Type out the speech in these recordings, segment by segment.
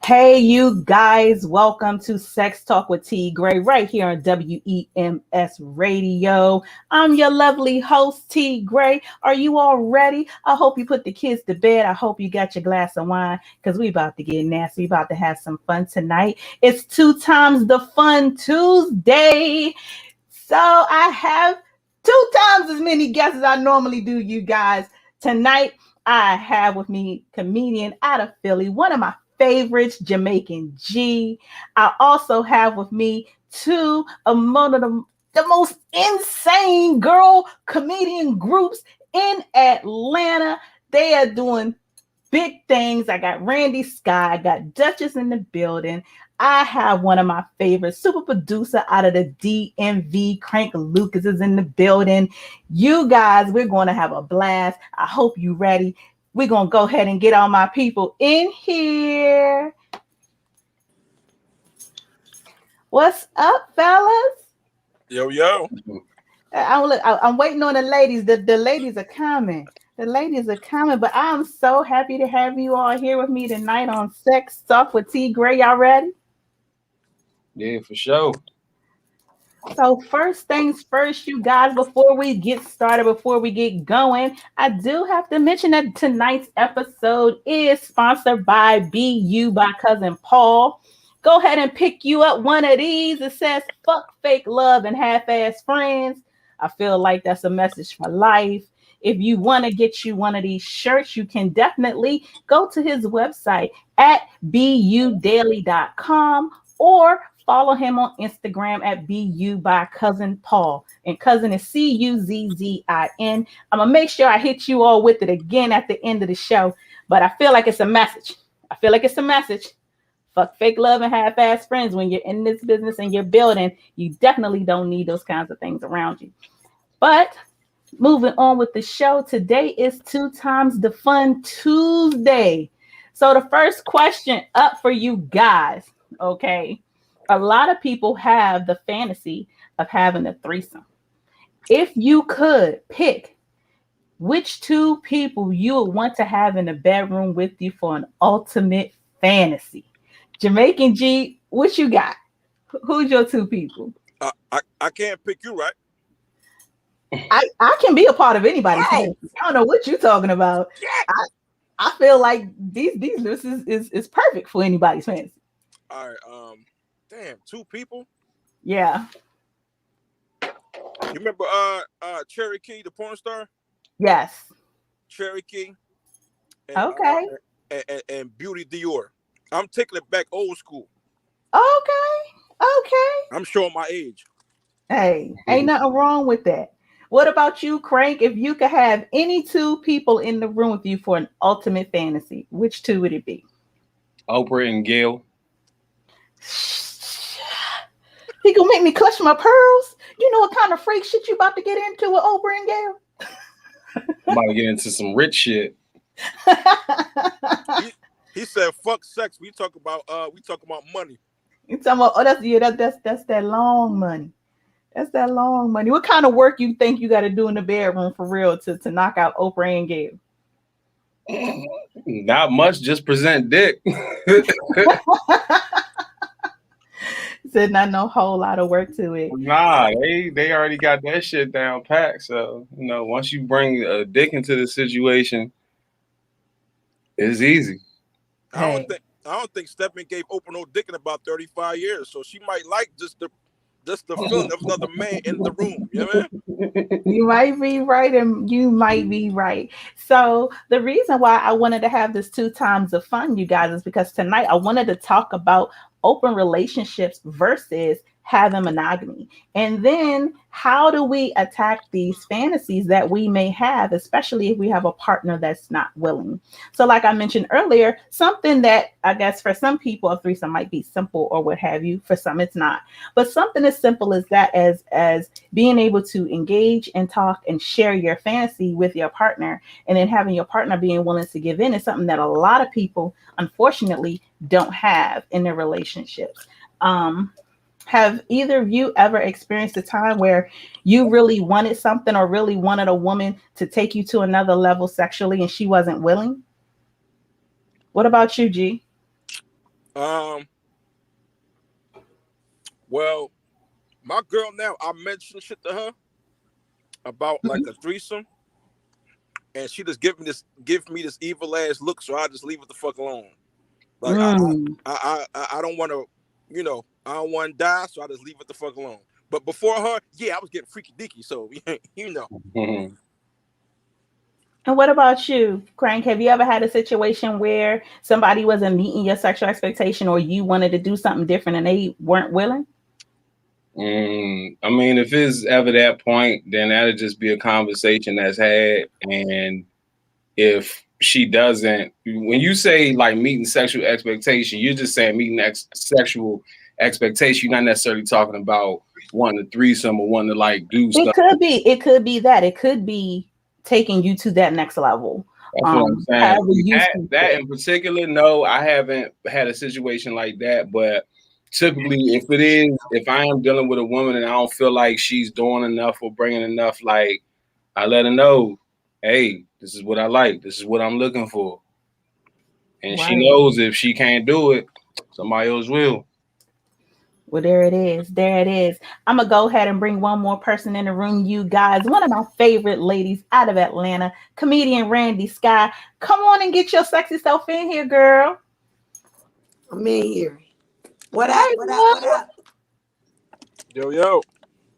Hey, you guys, welcome to Sex Talk with T.GRAYE right here on WEMS Radio. I'm your lovely host, T.GRAYE. Are you all ready? I hope you put the kids to bed. I hope you got your glass of wine because we about to get nasty. We about to have some fun tonight. It's 2 times the fun Tuesday. So I have 2 times as many guests as I normally do, you guys. Tonight, I have with me comedian out of Philly, one of my favorites, Jamaican G. I also have with me two of one of the most insane girl comedian groups in Atlanta. They are doing big things. I got Randi, Skye, I got Duchess in the building. I have one of my favorite super producer out of the DMV, Crank Lucas is in the building. You guys, we're going to have a blast. I hope you're ready. We're going to go ahead and get all my people in here. What's up, fellas? Yo, yo. I'm waiting on the ladies. The ladies are coming. The ladies are coming, but I'm so happy to have you all here with me tonight on Sex Talk with T.GRAYE. Y'all ready? Yeah, for sure. So first things first, you guys, before we get started, before we get going, I do have to mention that tonight's episode is sponsored by BU by Cousin Paul. Go ahead and pick you up one of these. It says, fuck fake love and half-ass friends. I feel like that's a message for life. If you want to get you one of these shirts, you can definitely go to his website at budaily.com or follow him on Instagram at BU by Cousin Paul. And cousin is Cuzzin. I'm going to make sure I hit you all with it again at the end of the show. But I feel like it's a message. Fuck fake love and half-ass friends. When you're in this business and you're building, you definitely don't need those kinds of things around you. But moving on with the show, today is 2 times the fun Tuesday. So the first question up for you guys, okay? A lot of people have the fantasy of having a threesome. If you could pick which 2 people you would want to have in the bedroom with you for an ultimate fantasy. Jamaican G, what you got? Who's your 2 people? I can't pick you, right? I can be a part of anybody's fantasy. I don't know what you're talking about. I feel like these lists is perfect for anybody's fantasy. All right. Damn, 2 people? Yeah. You remember Cherokee, the porn star? Yes. Cherokee. And, okay. And Beauty Dior. I'm taking it back old school. Okay. I'm showing my age. Hey, ain't nothing wrong with that. What about you, Crank? If you could have any 2 people in the room with you for an ultimate fantasy, which 2 would it be? Oprah and Gail. He gonna make me clutch my pearls? You know what kind of freak shit you about to get into with Oprah and Gail? I'm about to get into some rich shit. He said, "Fuck sex." We talk about money. You talking about? Oh, that's that long money. That's that long money. What kind of work you think you got to do in the bedroom for real to knock out Oprah and Gail? Not much. Just present dick. Said not no whole lot of work to it. Nah, they already got that shit down packed. So once you bring a dick into the situation, it's easy. I don't think Stephen gave Oprah no dick in about 35 years, so she might like just the feeling of another man in the room. You know what I mean? You might be right, and you might be right. So the reason why I wanted to have this 2 times of fun, you guys, is because tonight I wanted to talk about open relationships versus having monogamy. And then how do we attack these fantasies that we may have, especially if we have a partner that's not willing? So like I mentioned earlier, something that I guess for some people a threesome might be simple or what have you. For some it's not. But something as simple as that, as being able to engage and talk and share your fantasy with your partner, and then having your partner being willing to give in, is something that a lot of people unfortunately don't have in their relationships. Have either of you ever experienced a time where you really wanted something or really wanted a woman to take you to another level sexually and she wasn't willing? What about you, G? Well, my girl now, I mentioned shit to her about like a threesome, and she just give me this evil ass look, so I just leave it the fuck alone. Like I don't want to, I don't want to die, so I just leave it the fuck alone. But before her, yeah, I was getting freaky deaky, so you know. Mm-hmm. And what about you, Crank? Have you ever had a situation where somebody wasn't meeting your sexual expectation, or you wanted to do something different and they weren't willing? I mean, if it's ever that point, then that'll just be a conversation that's had. And if she doesn't, when you say like meeting sexual expectation, you're just saying meeting sexual expectation. You're not necessarily talking about wanting to threesome or wanting to like do stuff. It could be that. It could be taking you to that next level. That's what I'm saying. However That in particular, no, I haven't had a situation like that. But typically, if I am dealing with a woman and I don't feel like she's doing enough or bringing enough, like I let her know, hey, this is what I like. This is what I'm looking for. And she knows if she can't do it, somebody else will. Well, there it is. There it is. I'm going to go ahead and bring one more person in the room, you guys. One of my favorite ladies out of Atlanta, comedian Randi, Skye. Come on and get your sexy self in here, girl. I'm in here. What up? What up? What up? Yo.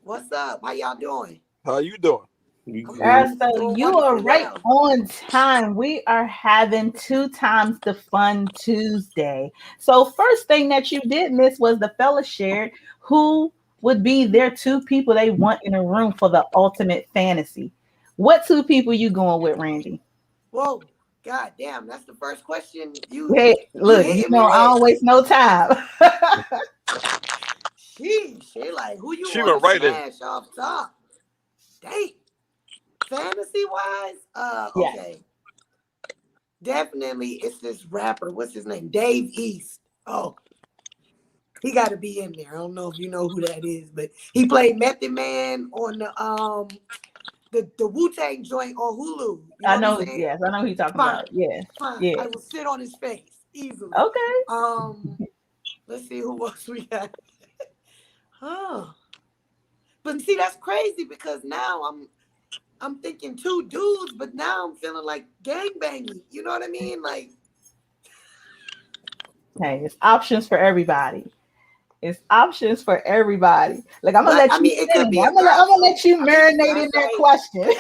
What's up? How y'all doing? How you doing? So you are right on time. We are having 2 times the fun Tuesday. So first thing that you did miss was the fella shared who would be their 2 people they want in a room for the ultimate fantasy. What 2 people you going with, Randi? Whoa, god damn, that's the first question Hey, look, I don't waste no time. She like, who you she want went right to smash off top? Dang. Fantasy wise, okay. Definitely it's this rapper. What's his name? Dave East. Oh, he got to be in there. I don't know if you know who that is, but he played Method Man on the Wu-Tang joint on Hulu. I know who you're talking about. Yeah. Fine. I will sit on his face easily. Okay. Let's see who else we got. But see, that's crazy because now I'm thinking 2 dudes, but now I'm feeling like gangbanging. You know what I mean? Like, hey, it's options for everybody. Like I'm gonna let you. I'm gonna let you marinate in that question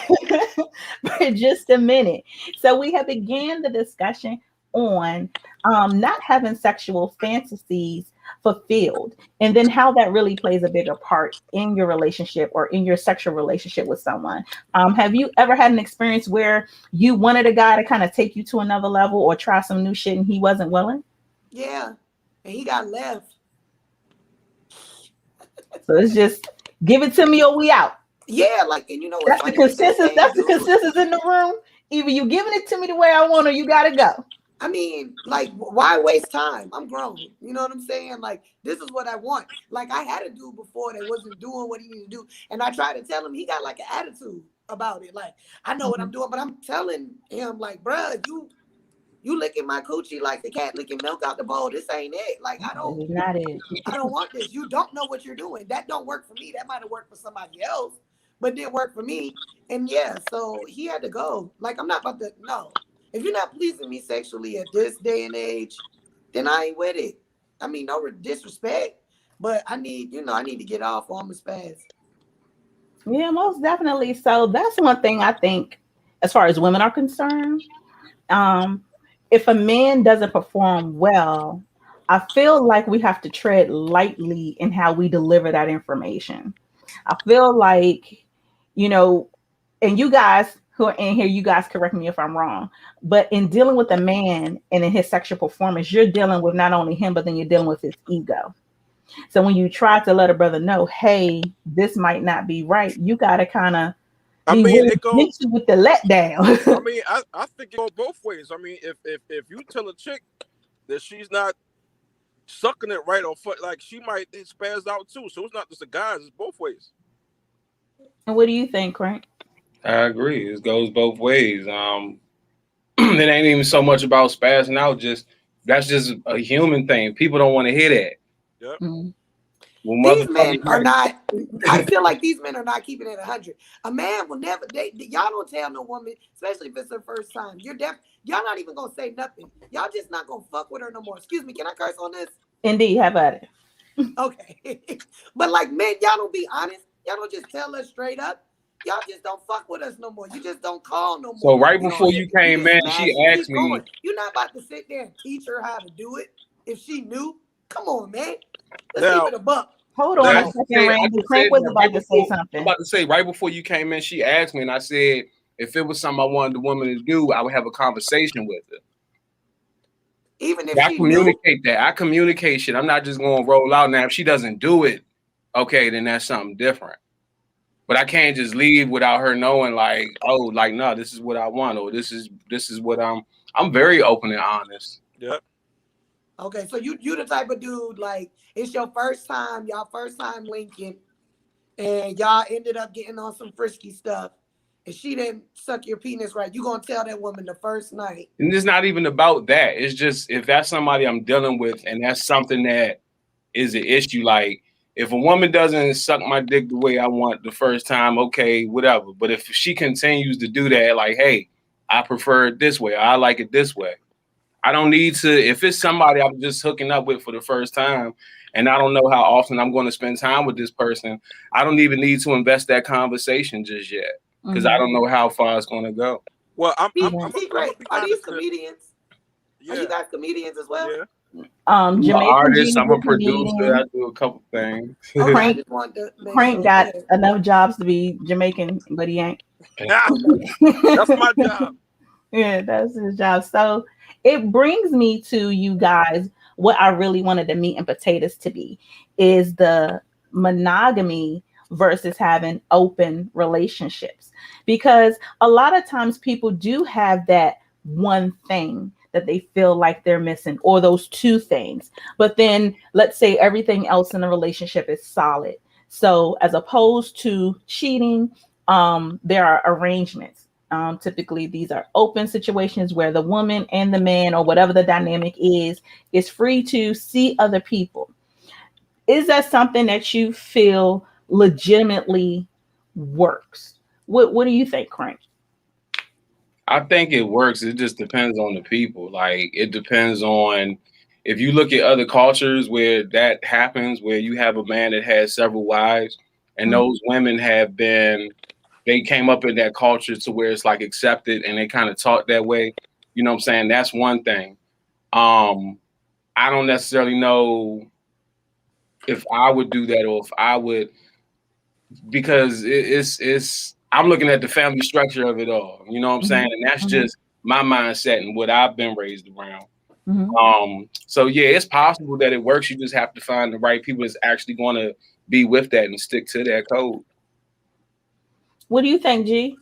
for just a minute. So we have began the discussion on not having sexual fantasies fulfilled, and then how that really plays a bigger part in your relationship or in your sexual relationship with someone. Have you ever had an experience where you wanted a guy to kind of take you to another level or try some new shit and he wasn't willing? Yeah, and he got left. So it's just give it to me or we out. Yeah, like, and you know that's the consensus. That's the consensus in the room. Either you giving it to me the way I want, or you gotta go. I mean, like, why waste time? I'm grown. You know what I'm saying? Like, this is what I want. Like, I had a dude before that wasn't doing what he needed to do, and I tried to tell him. He got like an attitude about it. Like, I know what I'm doing, but I'm telling him, like, bruh, you licking my coochie like the cat licking milk out the bowl. This ain't it. Like, I don't want this. You don't know what you're doing. That don't work for me. That might have worked for somebody else, but didn't work for me. And yeah, so he had to go. Like, I'm not about to, no. If you're not pleasing me sexually at this day and age, then I ain't with it. I mean, no disrespect, but I need to get off on this fast. Yeah, most definitely. So that's one thing I think, as far as women are concerned. If a man doesn't perform well, I feel like we have to tread lightly in how we deliver that information. I feel like, and you guys who are in here, you guys correct me if I'm wrong, but in dealing with a man and in his sexual performance, you're dealing with not only him, but then you're dealing with his ego. So when you try to let a brother know, hey, this might not be right, you got to kind of it goes with the letdown. I mean, I think it goes both ways. I mean, if you tell a chick that she's not sucking it right or like she might spaz out too. So it's not just the guys; it's both ways. And what do you think, Crank? I agree. It goes both ways. It ain't even so much about spazzing out. Just That's just a human thing. People don't want to hear that. Yep. Mm. Well, These men motherfuckers, are not. I feel like these men are not keeping it 100. A man will never. Y'all don't tell no woman, especially if it's her first time. Y'all not even gonna say nothing. Y'all just not gonna fuck with her no more. Excuse me. Can I curse on this? Indeed, how about it? Okay. But like men, y'all don't be honest. Y'all don't just tell us straight up. Y'all just don't fuck with us no more. You just don't call no more. so right You before don't you hit- you came just in, smash she and asked keep me. going. You're not about to sit there and teach her how to do it if she knew. Come on, man. Let's Now- keep it a buck. Hold on Now- a second, Randy. Frank was about to say something. I'm about to say right before you came in, she asked me, and I said if it was something I wanted the woman to do, I would have a conversation with her. Even if I she knew. communicate that. I communicate shit. I'm not just going to roll out now. If she doesn't do it, okay, then that's something different. But I can't just leave without her knowing, like, oh, like, no, this is what I want, or this is what I'm very open and honest. Yep. Okay, so you the type of dude, like, it's your first time, y'all first time linking, and y'all ended up getting on some frisky stuff, and she didn't suck your penis right. You gonna tell that woman the first night. And it's not even about that. It's just if that's somebody I'm dealing with and that's something that is an issue, like if a woman doesn't suck my dick the way I want the first time, okay, whatever. But if she continues to do that, like, hey, I prefer it this way, or I like it this way. I don't need to, if it's somebody I'm just hooking up with for the first time and I don't know how often I'm going to spend time with this person, I don't even need to invest that conversation just yet because I don't know how far it's going to go. Well, I'm T.GRAYE, be are these honest, comedians? yeah. Are you guys comedians as well? Yeah. I'm an Jamaican artist, G's I'm a comedian. producer, I do a couple things. Okay, I Crank, just wanted to make Crank sure. got enough jobs to be Jamaican, but he ain't. That's my job. Yeah, that's his job. So it brings me to you guys. What I really wanted the meat and potatoes to be is the monogamy versus having open relationships. Because a lot of times people do have that one thing that they feel like they're missing, or those two things. But then let's say everything else in the relationship is solid. So as opposed to cheating, there are arrangements. Typically, these are open situations where the woman and the man, or whatever the dynamic is free to see other people. Is that something that you feel legitimately works? What do you think, Crank? I think it works. It just depends on the people. Like it depends on if you look at other cultures where that happens, where you have a man that has several wives, and those women have been, they came up in that culture to where it's like accepted and they kind of talk that way. You know what I'm saying? That's one thing. I don't necessarily know if I would do that or if I would, because it's I'm looking at the family structure of it all. You know what I'm saying? And that's just my mindset and what I've been raised around. So yeah, it's possible that it works. You just have to find the right people that's actually going to be with that and stick to that code. What do you think, G?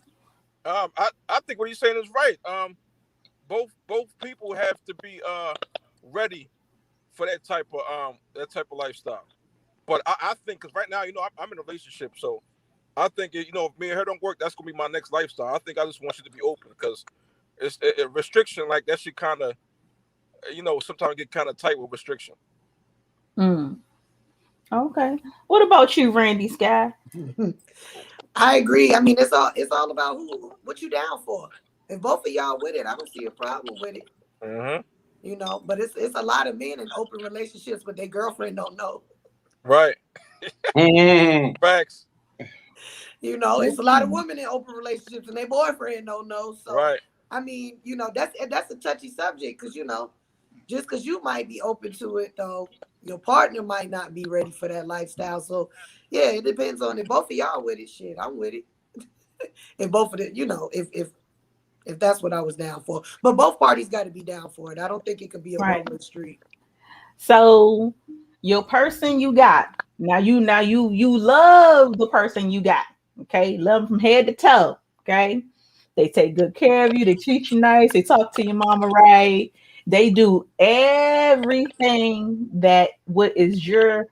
I think what he's saying is right. Both people have to be ready for that type of lifestyle. But I think because right now, I'm in a relationship, so I think if me and her don't work, that's gonna be my next lifestyle. I think I just want you to be open because it's a restriction like that should kind of sometimes get kind of tight with restriction. Okay. What about you, Randy Skye? I agree. I mean, it's all about what you down for. If both of y'all with it, I don't see a problem with it. But it's a lot of men in open relationships, but their girlfriend don't know. Right. Facts. It's a lot of women in open relationships and their boyfriend don't know. So right. I mean, that's a touchy subject because just because you might be open to it though, your partner might not be ready for that lifestyle. So yeah, it depends on it. Both of y'all with it, shit, I'm with it. And both of it, if that's what I was down for. But both parties got to be down for it. I don't think it could be a one-way street. So your person you got, now you love the person you got. Okay, love them from head to toe. Okay, they take good care of you, they treat you nice, they talk to your mama right, they do everything that what is your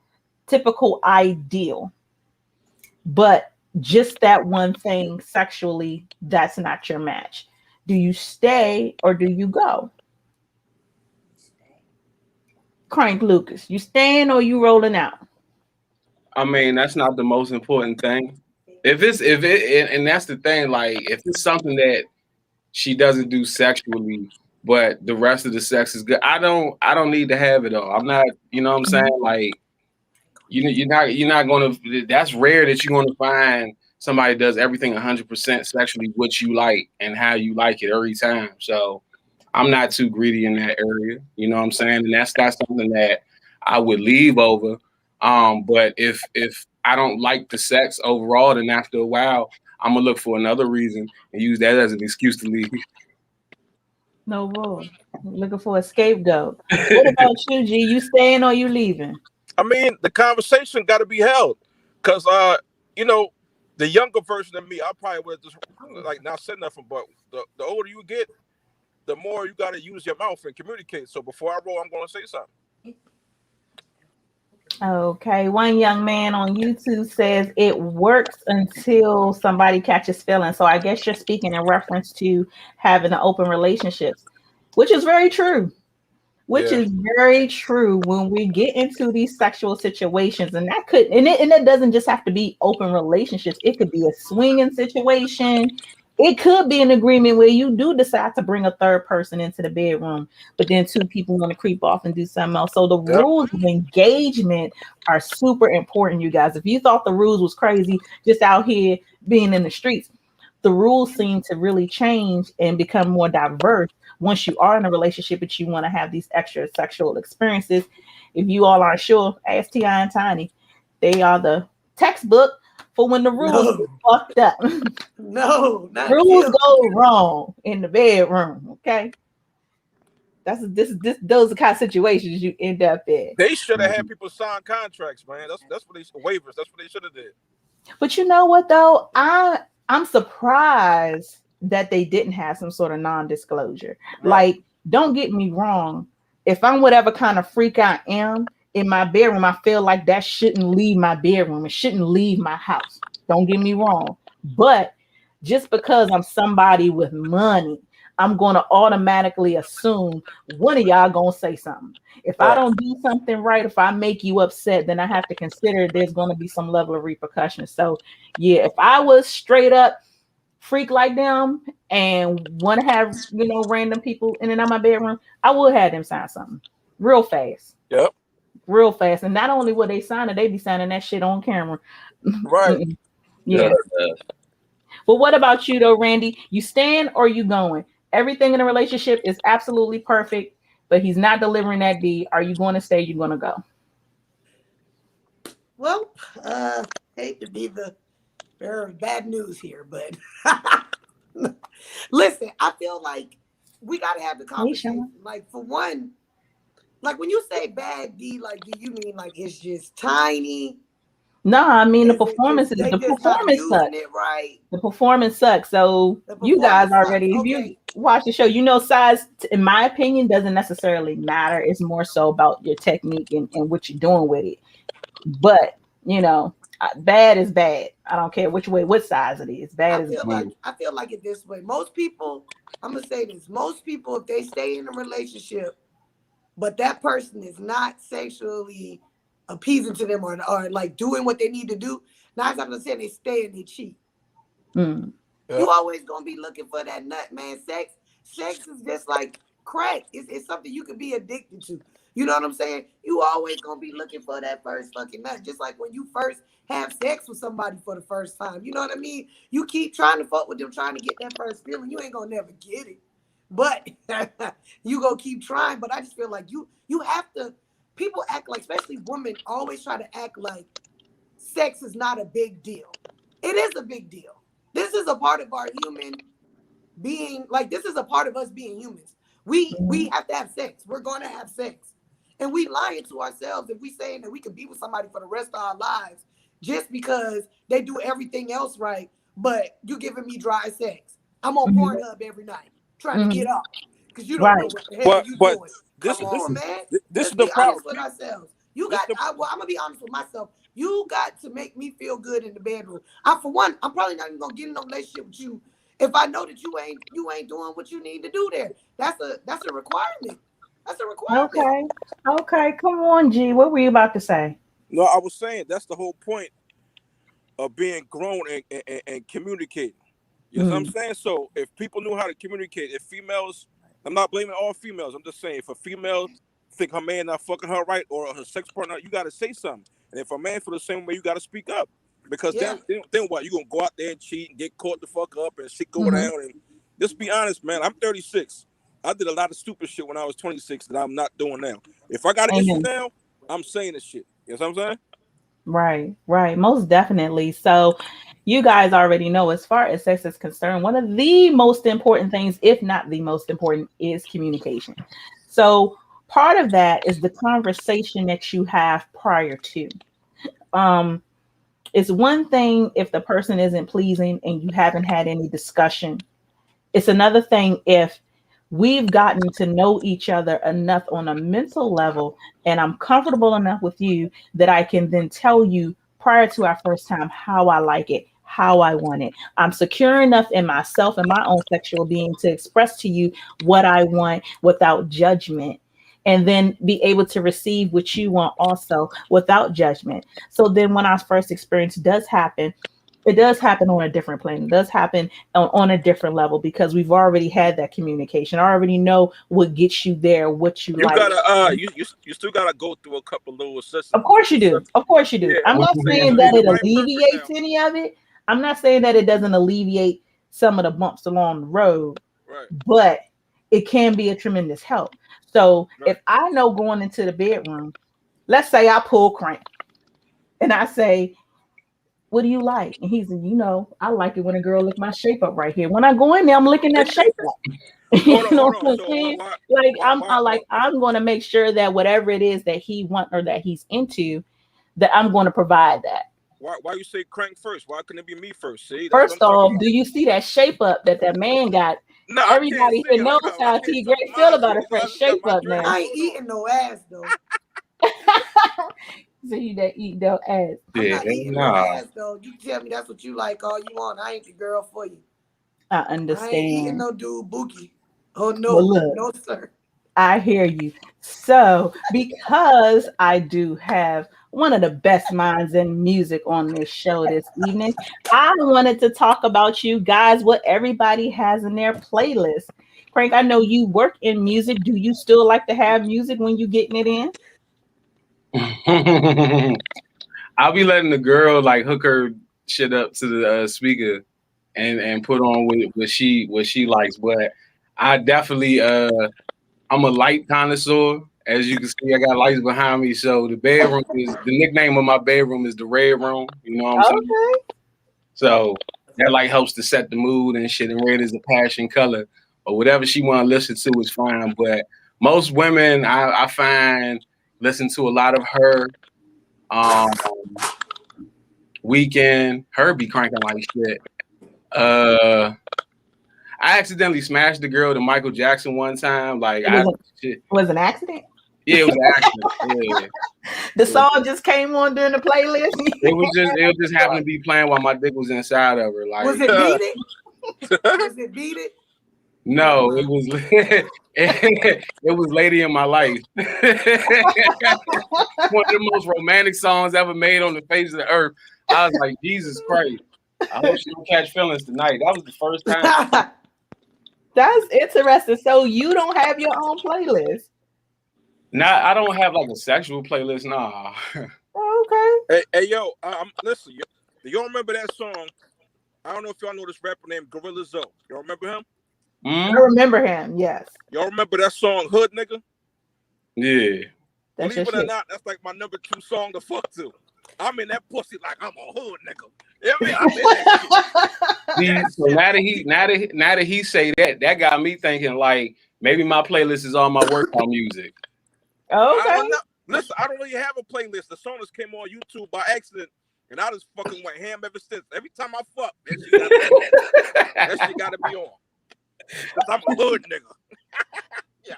typical ideal. But just that one thing sexually, that's not your match. Do you stay or do you go? Crank Lucas, you staying or you rolling out? I mean, that's not the most important thing. And that's the thing. Like, if it's something that she doesn't do sexually, but the rest of the sex is good, I don't need to have it all. I'm not, you know what I'm saying? Like, you're not going to. That's rare that you're going to find somebody does everything 100% sexually what you like and how you like it every time. So I'm not too greedy in that area. You know what I'm saying? And that's not something that I would leave over. But if I don't like the sex overall, then after a while, I'm gonna look for another reason and use that as an excuse to leave. No rule. Looking for a scapegoat. What about you, G? You staying or you leaving? I mean, the conversation got to be held, because you know, the younger version of me, I probably would just like not said nothing. But the older you get, the more you got to use your mouth and communicate. So before I roll, I'm going to say something. Okay, one young man on YouTube says it works until somebody catches feelings. So I guess you're speaking in reference to having an open relationships, which is very true. Which Yeah. is very true when we get into these sexual situations, and that could and it doesn't just have to be open relationships. It could be a swinging situation. It could be an agreement where you do decide to bring a third person into the bedroom, but then two people want to creep off and do something else. So the Yep. rules of engagement are super important, you guys. If you thought the rules was crazy just out here being in the streets, the rules seem to really change and become more diverse once you are in a relationship but you want to have these extra sexual experiences. If you all aren't sure, ask T.I. and Tiny. They are the textbook for when the rules get No, fucked up. no, not Rules them. go wrong in the bedroom. Okay. Those are the kind of situations you end up in. They should have had people sign contracts, man. That's what they waivers. That's what they should have did. But you know what though? I'm surprised that they didn't have some sort of non-disclosure. Right. Like, don't get me wrong. If I'm whatever kind of freak I am in my bedroom, I feel like that shouldn't leave my bedroom. It shouldn't leave my house. Don't get me wrong. But just because I'm somebody with money, I'm going to automatically assume one of y'all going to say something. If I Right. don't do something right, if I make you upset, then I have to consider there's going to be some level of repercussion. So, yeah, if I was straight up freak like them and want to have, random people in and out my bedroom, I would have them sign something real fast. Yep. Real fast. And not only would they sign it, they be signing that shit on camera. Right. Yeah. Yeah. But what about you though, Randy? You stand or you going? Everything in a relationship is absolutely perfect, but he's not delivering that D. Are you going to stay? You going to go? Well, hate to be the bearer of bad news here, but listen, I feel like we got to have the Hey, conversation. Sean. Like, for one, like when you say bad D, like, do you mean like it's just tiny? No, I mean Is it just they the just not performance using sucks. it right? The performance sucks. So The you guys performance sucks. already, if you Okay. watch the show, size, in my opinion, doesn't necessarily matter. It's more so about your technique and what you're doing with it. But bad is bad. I don't care which way, what size it is. Bad I is feel bad. like I feel like it this way. Most people, I'm gonna say this. Most people, if they stay in a relationship, but that person is not sexually appeasing to them or like doing what they need to do, 9 times out of 10 they stay and they cheat. Mm. Yep. You always gonna be looking for that nut, man. Sex is just like crack. It's something you could be addicted to. You know what I'm saying? You always gonna be looking for that first fucking nut. Just like when you first have sex with somebody for the first time. You know what I mean? You keep trying to fuck with them, trying to get that first feeling. You ain't gonna never get it. But you gonna keep trying. But I just feel like you have to, people act like, especially women, always try to act like sex is not a big deal. It is a big deal. This is a part of our human being. Like, this is a part of us being humans. We have to have sex. We're going to have sex. And we lying to ourselves if we saying that we can be with somebody for the rest of our lives just because they do everything else right, but you giving me dry sex. I'm on Mhm. Pornhub every night trying to get Mhm. off because you don't know Right. what the hell you But doing. this Come this on, is man. this Let's is the be problem. honest with ourselves. You This got, the I'm gonna be honest with myself. You got to make me feel good in the bedroom. For one, I'm probably not even gonna get in no relationship with you if I know that you ain't doing what you need to do there. That's a requirement. That's a requirement. Okay. Come on, G. What were you about to say? No, I was saying that's the whole point of being grown and communicating. You know what I'm saying? So if people knew how to communicate, if females, I'm not blaming all females. I'm just saying if a female think her man not fucking her right or her sex partner, you got to say something. And if a man feel the same way, you got to speak up. Because then what? You gonna go out there and cheat and get caught the fuck up and shit go down. And just be honest, man. I'm 36. I did a lot of stupid shit when I was 26 that I'm not doing now. If I got an issue now, I'm saying this shit. You know what I'm saying? Right. Most definitely. So you guys already know, as far as sex is concerned, one of the most important things, if not the most important, is communication. So part of that is the conversation that you have prior to. It's one thing if the person isn't pleasing and you haven't had any discussion. It's another thing if we've gotten to know each other enough on a mental level and I'm comfortable enough with you that I can then tell you prior to our first time how I like it, how I want it. I'm secure enough in myself and my own sexual being to express to you what I want without judgment. And then be able to receive what you want also without judgment. So then when our first experience does happen, it does happen on a different plane. It does happen on a different level because we've already had that communication. I already know what gets you there, what you like. Gotta you still gotta go through a couple little systems. Of course you do. Yeah. I'm not saying that it alleviates any of it. I'm not saying that it doesn't alleviate some of the bumps along the road. Right. But it can be a tremendous help. So if I know going into the bedroom, let's say I pull crank and I say, what do you like? And he's, I like it when a girl lick my shape up right here. When I go in there, I'm licking that shape up. You know what I'm saying? I'm going to make sure that whatever it is that he wants or that he's into, that I'm going to provide that. Why you say crank first? Why couldn't it be me first? See, first off, do you see that shape up that man got? No, everybody here knows how T.GRAYE feel about a fresh shape up now. I ain't eating no ass though. So you that eat no ass. I'm not eating no ass though. You tell me that's what you like all you want. I ain't the girl for you. I understand. I ain't eating no dude bookie. Oh no, no sir. I hear you. So because I do have one of the best minds in music on this show this evening, I wanted to talk about you guys, what everybody has in their playlist. Crank, I know you work in music. Do you still like to have music when you getting it in? I'll be letting the girl like hook her shit up to the speaker and put on what she likes. But I definitely I'm a light connoisseur. As you can see, I got lights behind me. So the bedroom is the nickname of my bedroom is the Red Room. You know what I'm saying? So that like helps to set the mood and shit. And red is a passion color, or whatever she want to listen to is fine. But most women I find listen to a lot of her. Weekend, her be cranking like shit. I accidentally smashed the girl to Michael Jackson one time. Like was an accident? Yeah, it was an accident. Yeah. The song just came on during the playlist. It just happened to be playing while my dick was inside of her. Like, was it Beat It? Was it Beat It? No, it was it was Lady in My Life. One of the most romantic songs ever made on the face of the earth. I was like, Jesus Christ. I hope she don't catch feelings tonight. That was the first time. That's interesting. So you don't have your own playlist? I don't have like a sexual playlist. Nah. Okay. Hey, yo, listen. Do y'all remember that song? I don't know if y'all know this rapper named Gorilla Zoe. Y'all remember him? I remember him. Yes. Y'all remember that song Hood Nigga? Yeah. Believe it or not, that's like my number 2 song to fuck to. I'm in that pussy like I'm a hood nigga. You know what I mean? I'm in that shit. So now that he say that got me thinking like maybe my playlist is all my workout music. Okay. I don't know. Listen, I don't really have a playlist. The song just came on YouTube by accident, and I just fucking went ham ever since. Every time I fuck, that shit gotta be on. Cause I'm a hood nigga. Yeah.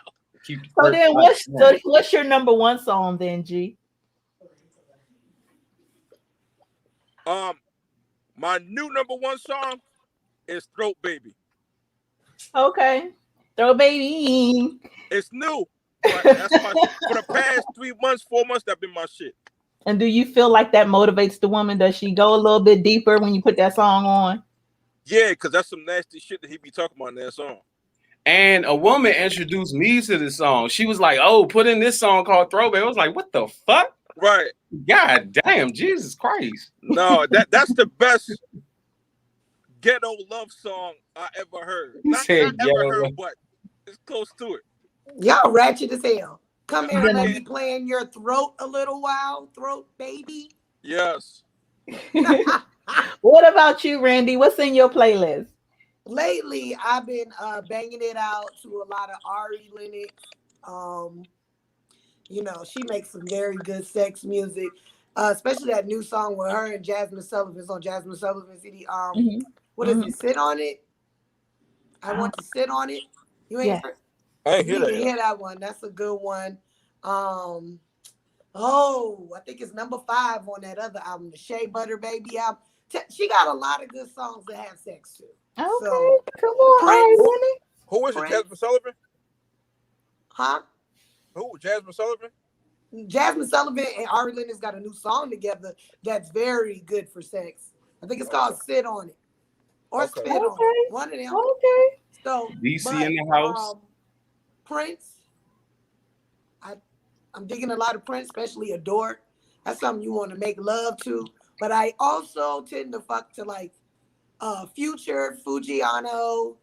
So then, what's your number 1 song then, G? My new number 1 song is Throat Baby. Okay. Throat Baby. It's new. That's my for the past 3 months, 4 months. That's been my shit. And do you feel like that motivates the woman? Does she go a little bit deeper when you put that song on? Yeah, because that's some nasty shit that he be talking about in that song. And a woman introduced me to this song. She was like, "Oh, put in this song called Throwback." I was like, "What the fuck?" Right. God damn, Jesus Christ. No, that's the best ghetto love song I ever heard. He Not said ever ghetto heard, love. but it's close to it. Y'all ratchet as hell. Come here and let Yeah. me play in your throat a little while, throat baby. Yes. What about you, Randy? What's in your playlist? Lately, I've been banging it out to a lot of Ari Lennox. You know, she makes some very good sex music, especially that new song with her and Jasmine Sullivan. It's on Jasmine Sullivan's CD. Mhm. What is it? Sit on it. I want to sit on it. You ain't Yeah. heard? I ain't You hear need that to yet. hear that one. That's a good one. I think it's number 5 on that other album, the Shea Butter Baby album. She got a lot of good songs to have sex to. Okay, So come on, Prince, all right, Who is it? Prince. Jasmine Sullivan? huh? Who? Jasmine Sullivan? Jasmine Sullivan and Ari Lennox got a new song together that's very good for sex. I think it's called "Sit on It" or Okay. "Spit on Okay. It." One of them. Okay. So, DC in the house. Prince, I'm digging a lot of Prince, especially Adore. That's something you want to make love to. But I also tend to fuck to like Future, Fujiano.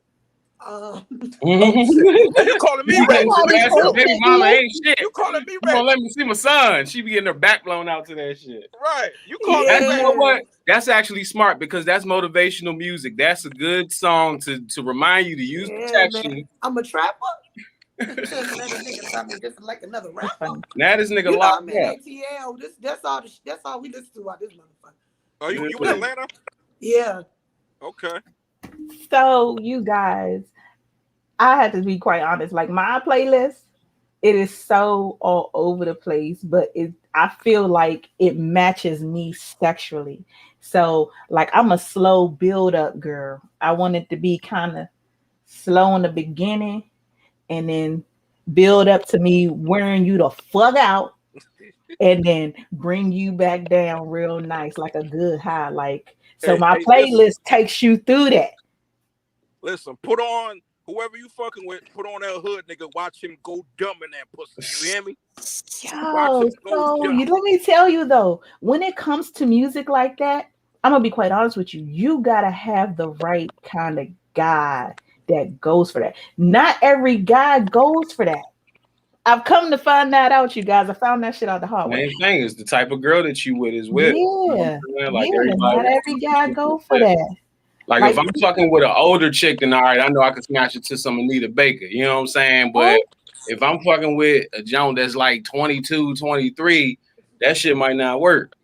Oh shit! Now you calling me Yeah, ratchet? somebody That's so her baby mama ticklish. ain't shit. You calling me Come on, let ratchet? me see my son. She be getting her back blown out to that shit. Right. You calling And me you know ratchet? what? That's actually smart because that's motivational music. That's a good song to remind you to use Yeah, protection. man. I'm a trapper. Let a nigga tell me just like another That's rapper. funny. Now this nigga You know locked I'm in up. ATL. That's all we listen to out this motherfucker. Oh, you in Atlanta? Yeah. Okay. So, you guys, I had to be quite honest. Like my playlist, it is so all over the place, but I feel like it matches me sexually. So, like I'm a slow build up girl. I want it to be kind of slow in the beginning and then build up to me wearing you the fuck out and then bring you back down real nice, like a good high. Like so, Hey, my hey, playlist takes you through that. listen. Put on whoever you fucking with. Put on that hood, nigga. Watch him go dumb in that pussy. You hear me? Watch Yo, him go so dumb. let me tell you though, when it comes to music like that, I'm gonna be quite honest with you. You gotta have the right kind of guy that goes for that. Not every guy goes for that. I've come to find that out, you guys. I found that shit out the hard way. Same thing is the type of girl that you with is with. You know what Yeah, I'm saying? Like yeah. everybody. Not every guy go for that. Like Like, if I'm fucking with an older chick, then all right, I know I can smash it to some Anita Baker. You know what I'm saying? But if I'm fucking with a Joan that's like 22, 23, that shit might not work.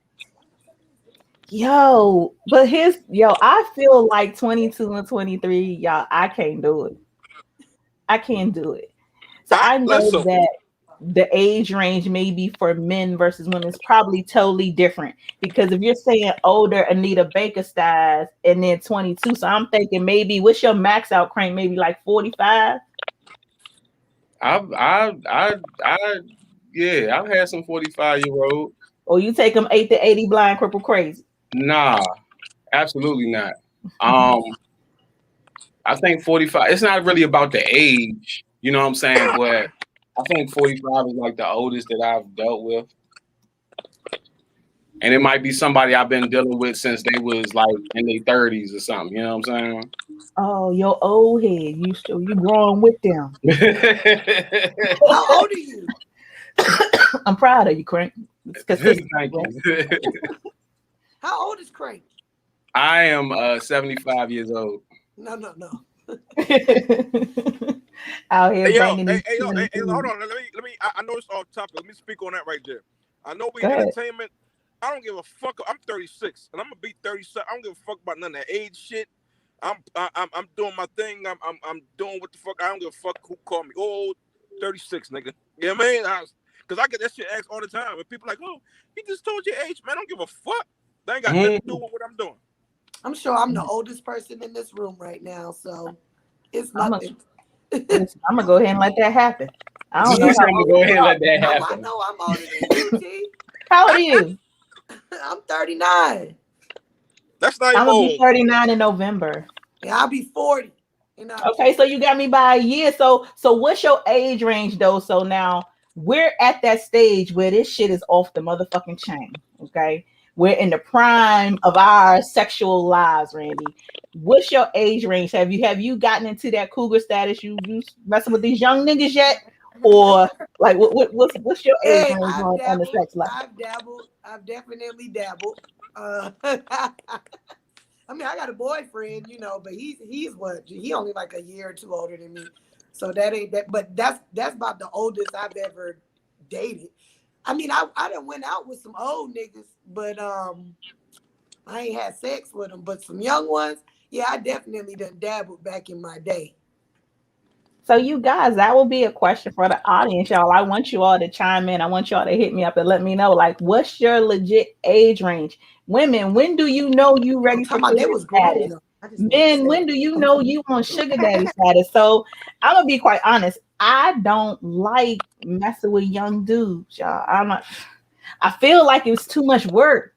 but I feel like 22 and 23, y'all, I can't do it. I can't do it. So I know Listen. that the age range maybe for men versus women is probably totally different because if you're saying older Anita Baker styles and then 22, so I'm thinking maybe what's your max out crank? Maybe like 45. I've had some 45-year-old. Or you take them 8 to 80 blind cripple crazy. Nah, absolutely not. I think 45. It's not really about the age, you know what I'm saying? But I think 45 is like the oldest that I've dealt with. And it might be somebody I've been dealing with since they was like in their 30s or something. You know what I'm Oh, your old head. You growing with them. saying? How old are you? I'm proud of you, Crank. It's consistent. Thank you. How old is Crank? I am 75 years old. No. Out here Hey yo, banging hey, these hold 22s. on. Let me. I know it's off topic. Let me speak on that right there. I know we Go ahead. entertainment. I don't give a fuck. I'm 36, and I'm gonna be 37. I don't give a fuck about none of that age shit. I'm doing my thing. I'm doing what the fuck. I don't give a fuck who call me old. 36, nigga. You know what I mean? Because I get that shit asked all the time, and people like, oh, he just told your age, man. I don't give a fuck. That ain't got nothing to do with what I'm doing. I'm sure I'm the oldest person in this room right now, so it's I'm nothing. gonna go ahead and let that happen. I don't You know need how something to old go you ahead and are. let that I happen. know I'm older than you, T. How old are you? I'm 39. That's not I'm even gonna be old. 39 in November. Yeah, I'll be 40 in October. Okay, so you got me by a year. So what's your age range though? So now we're at that stage where this shit is off the motherfucking chain. Okay. We're in the prime of our sexual lives, Randy. What's your age range? Have you gotten into that cougar status? You messing with these young niggas yet? Or like what's your age Hey, range on the sex life? I've dabbled. I've definitely dabbled. I mean, I got a boyfriend, you know, but he's what? He only like a year or two older than me. So that ain't that. But that's about the oldest I've ever dated. I mean, I done went out with some old niggas, but I ain't had sex with them. But some young ones, yeah, I definitely done dabbled back in my day. So you guys, that will be a question for the audience, y'all. I want you all to chime in. I want y'all to hit me up and let me know, like, what's your legit age range? Women, when do you know you I'm ready for talking about they cougar was grown status? though. I just wanted to Men, say when do you know you on sugar daddy status? So I'm gonna be quite honest. I don't like messing with young dudes, y'all. I feel like it's too much work.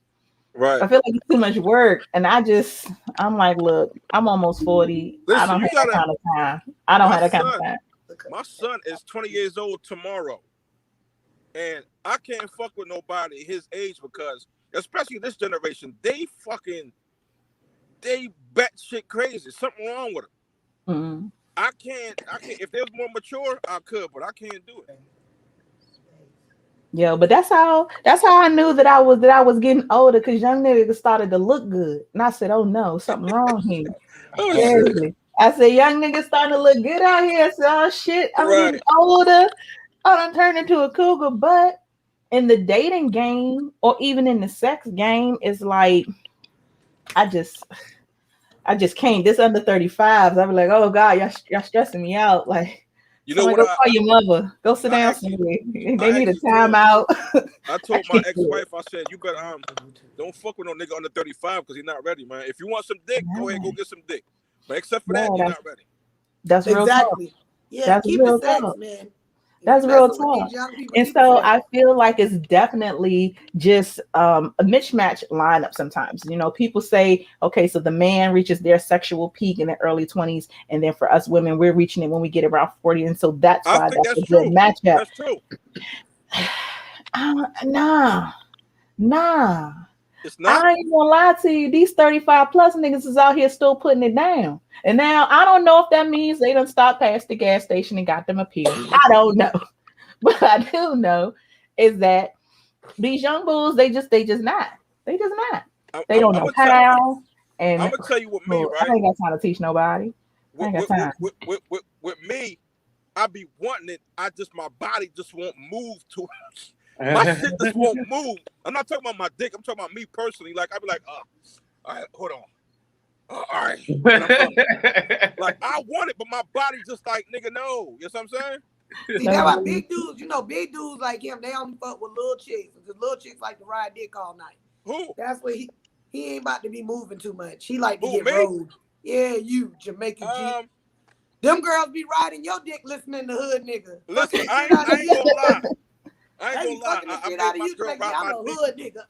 Right. I feel like it's too much work. And I'm like, look, I'm almost 40. I Listen, don't you have that gotta. kind of time. I don't My have that kind of son, time. that. my son is 20 years old tomorrow, and I can't fuck with nobody his age because, especially this generation, they bat shit crazy. Something wrong with them. Mhm. I can't. If they was more mature, I could, but I can't do it. Yeah, but that's how I knew that I was getting older because young niggas started to look good. And I said, oh no, something wrong here. Oh shit! Seriously. I said, young niggas starting to look good out here. So oh shit, I'm getting Right. older. I done turned into a cougar. But in the dating game or even in the sex game, it's like I just I just can't. This under 35s. I be like, oh God, y'all stressing me out. Like, You know somebody what? go call your mother. Go sit I down actually, somewhere. They I need a actually told, timeout. I I told my can't do it. ex-wife. I said, you better don't fuck with no nigga under 35 because he's not ready, man. If you want some dick, go ahead, Yeah, go get some dick. But except for yeah, that, you're not ready. that's real talk. Exactly. Yeah, That's keep it real sex, talk. man. If That's you real messing with these talk. young people, And keep it so sex. I feel like it's definitely just a mismatch lineup sometimes. People say, okay, so the man reaches their sexual peak in the early 20s, and then for us women, we're reaching it when we get around 40. And so that's I why think that's that's a good true. matchup. That's true. Nah, nah. It's not. I ain't gonna lie to you. These 35 plus niggas is out here still putting it down. And now I don't know if that means they done stopped past the gas station and got them a pill. I don't know. But I do know is that these young bulls, they just not. They just not. I'm, They I'm, don't I'm know gonna tell. how. I'm And gonna tell you with me, well, I right? ain't got time to teach nobody. I With ain't got with with time. with with, with, with me, I be wanting it. My body just won't move to. My shit just won't move. I'm not talking about my dick. I'm talking about me personally. Like I be like, all right, hold on. All right, and I'm like I want it, but my body just like nigga no. You know what I'm saying? See, That's that's why really, big dudes like him, they only fuck with little chicks. Because little chicks like to ride dick all night. Who? That's what he ain't about to be moving too much. He like to Who get me? rolled. Yeah, you, Jamaican G. Um, Them girls be riding your dick listening to hood nigga. Fucking listen, the shit out of I ain't gonna you. lie. I ain't They gonna be lie. fucking the I shit made out of my you, girl Jamaican. ride I'm my a dick. hood nigga.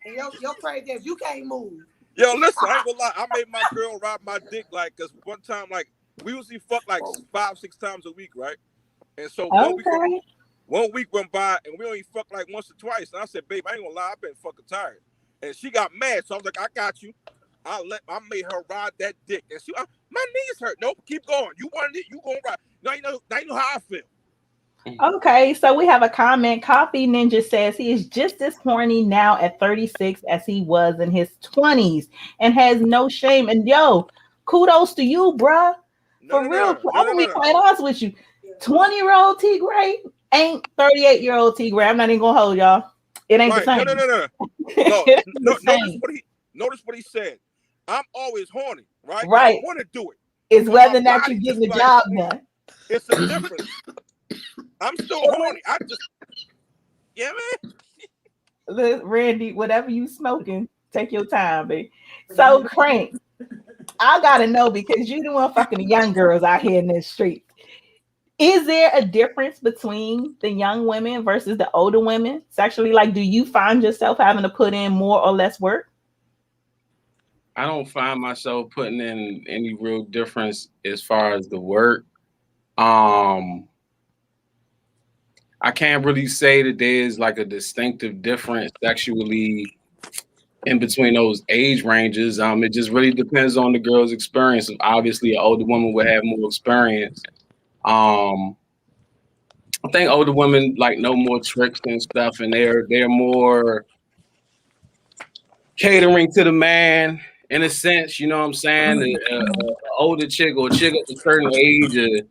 And your crazy ass, you can't move. Yo, listen, I ain't gonna lie. I made my girl ride my dick like, cause one time, like, we usually fuck like 5, 6 times a week, right? And so okay. one week went by and we only fucked like once or twice. And I said, babe, I ain't gonna lie, I've been fucking tired. And she got mad, so I was like, I got you. I made her ride that dick, and my knees hurt. Nope, keep going. You wanted it, you gonna ride. Now you know how I feel. Okay, so we have a comment. Coffee Ninja says he is just as horny now at 36 as he was in his 20s and has no shame. And yo, kudos to you, bruh. No, For no, real, no, no, I'm no, gonna no, be no. quite honest with you. 20-year-old T.GRAYE ain't 38-year-old T.GRAYE. I'm not even gonna hold y'all. It ain't the Right? No, no, same. no, no, no. It ain't the Notice same. what he said. I'm always horny, right? And I Right. want to do it, It's but my whether or not you body getting just the like job done. it's a difference. I'm still horny. I just yeah, man. Randy, whatever you smoking, take your time, baby. So Crank, I gotta know because you the one fucking the young girls out here in the street. Is there a difference between the young women versus the older women sexually? Like, do you find yourself having to put in more or less work? I don't find myself putting in any real difference as far as the work. I can't really say that there's like a distinctive difference sexually in between those age ranges. It just really depends on the girl's experience. Obviously, an older woman would have more experience. Um, I think older women like know more tricks and stuff, and they're more catering to the man in a sense. You know what I'm saying? A older chick or a chick at a certain age,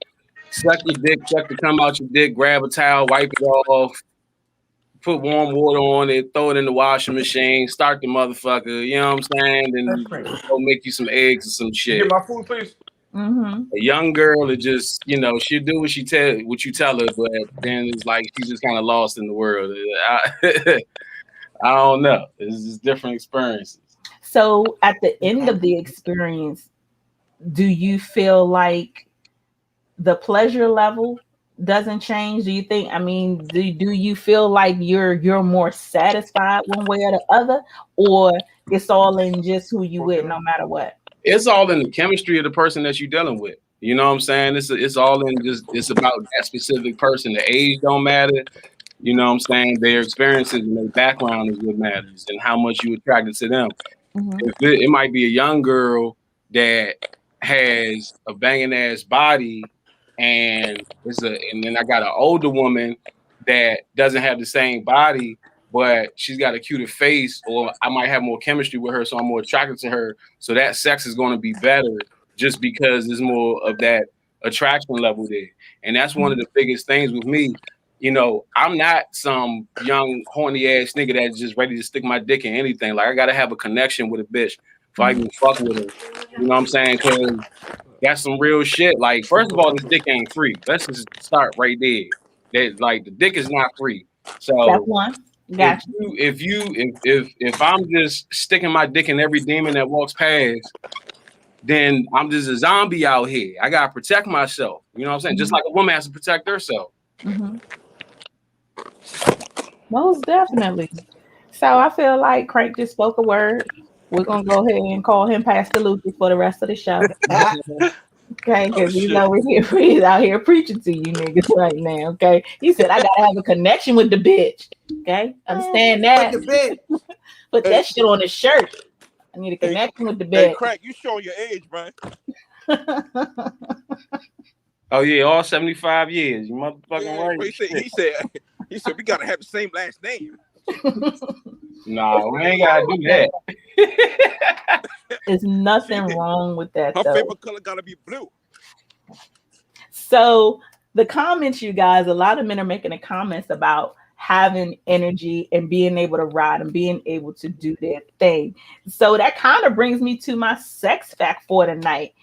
suck your dick, suck the cum out your dick, grab a towel, wipe it off, put warm water on it, throw it in the washing machine, start the motherfucker. You know what I'm saying? Then go make you some eggs or some shit. Get my food, please. Mm-hmm. A young girl that just, she'll do what you tell her, but then it's like she's just kind of lost in the world. I don't know. It's just different experiences. So at the end of the experience, do you feel like the pleasure level doesn't change? Do you think, I mean, do you feel like you're more satisfied one way or the other, or it's all in just who you with no matter what? It's all in the chemistry of the person that you're dealing with. You know what I'm saying? It's all in it's about that specific person. The age don't matter. You know what I'm saying? Their experiences and their background is what matters, and how much you attracted to them. Mm-hmm. It might be a young girl that has a banging ass body, and then I got an older woman that doesn't have the same body, but she's got a cuter face, or I might have more chemistry with her, so I'm more attracted to her. So that sex is going to be better just because there's more of that attraction level there. And that's one of the biggest things with me. I'm not some young horny ass nigga that's just ready to stick my dick in anything. Like, I gotta have a connection with a bitch if I even fuck with her. You know what I'm saying? Because that's some real shit. Like, first of all, this dick ain't free. Let's just start right there. That, like, the dick is not free. That's So one. Gotcha. if I'm just sticking my dick in every demon that walks past, then I'm just a zombie out here. I gotta protect myself. You know what I'm saying? Just like a woman has to protect herself. Mm-hmm. Most definitely. So I feel like Crank just spoke a word. We're gonna go ahead and call him Pastor Lucas for the rest of the show. Okay, because he's over here, he's out here preaching to you niggas right now. Okay, he said I gotta have a connection with the bitch. Okay, understand that? With the bitch. Put that shit on his shirt. I need a connection with the bitch. Hey, Crack, you showing your age, man. Oh yeah, all 75 years. You motherfucking right. He said we gotta have the same last name. No, we ain't gotta do that. There's nothing wrong with that. Her though. favorite color gotta be blue. So the comments, you guys, a lot of men are making the comments about having energy and being able to ride and being able to do their thing. So that kind of brings me to my sex fact for tonight.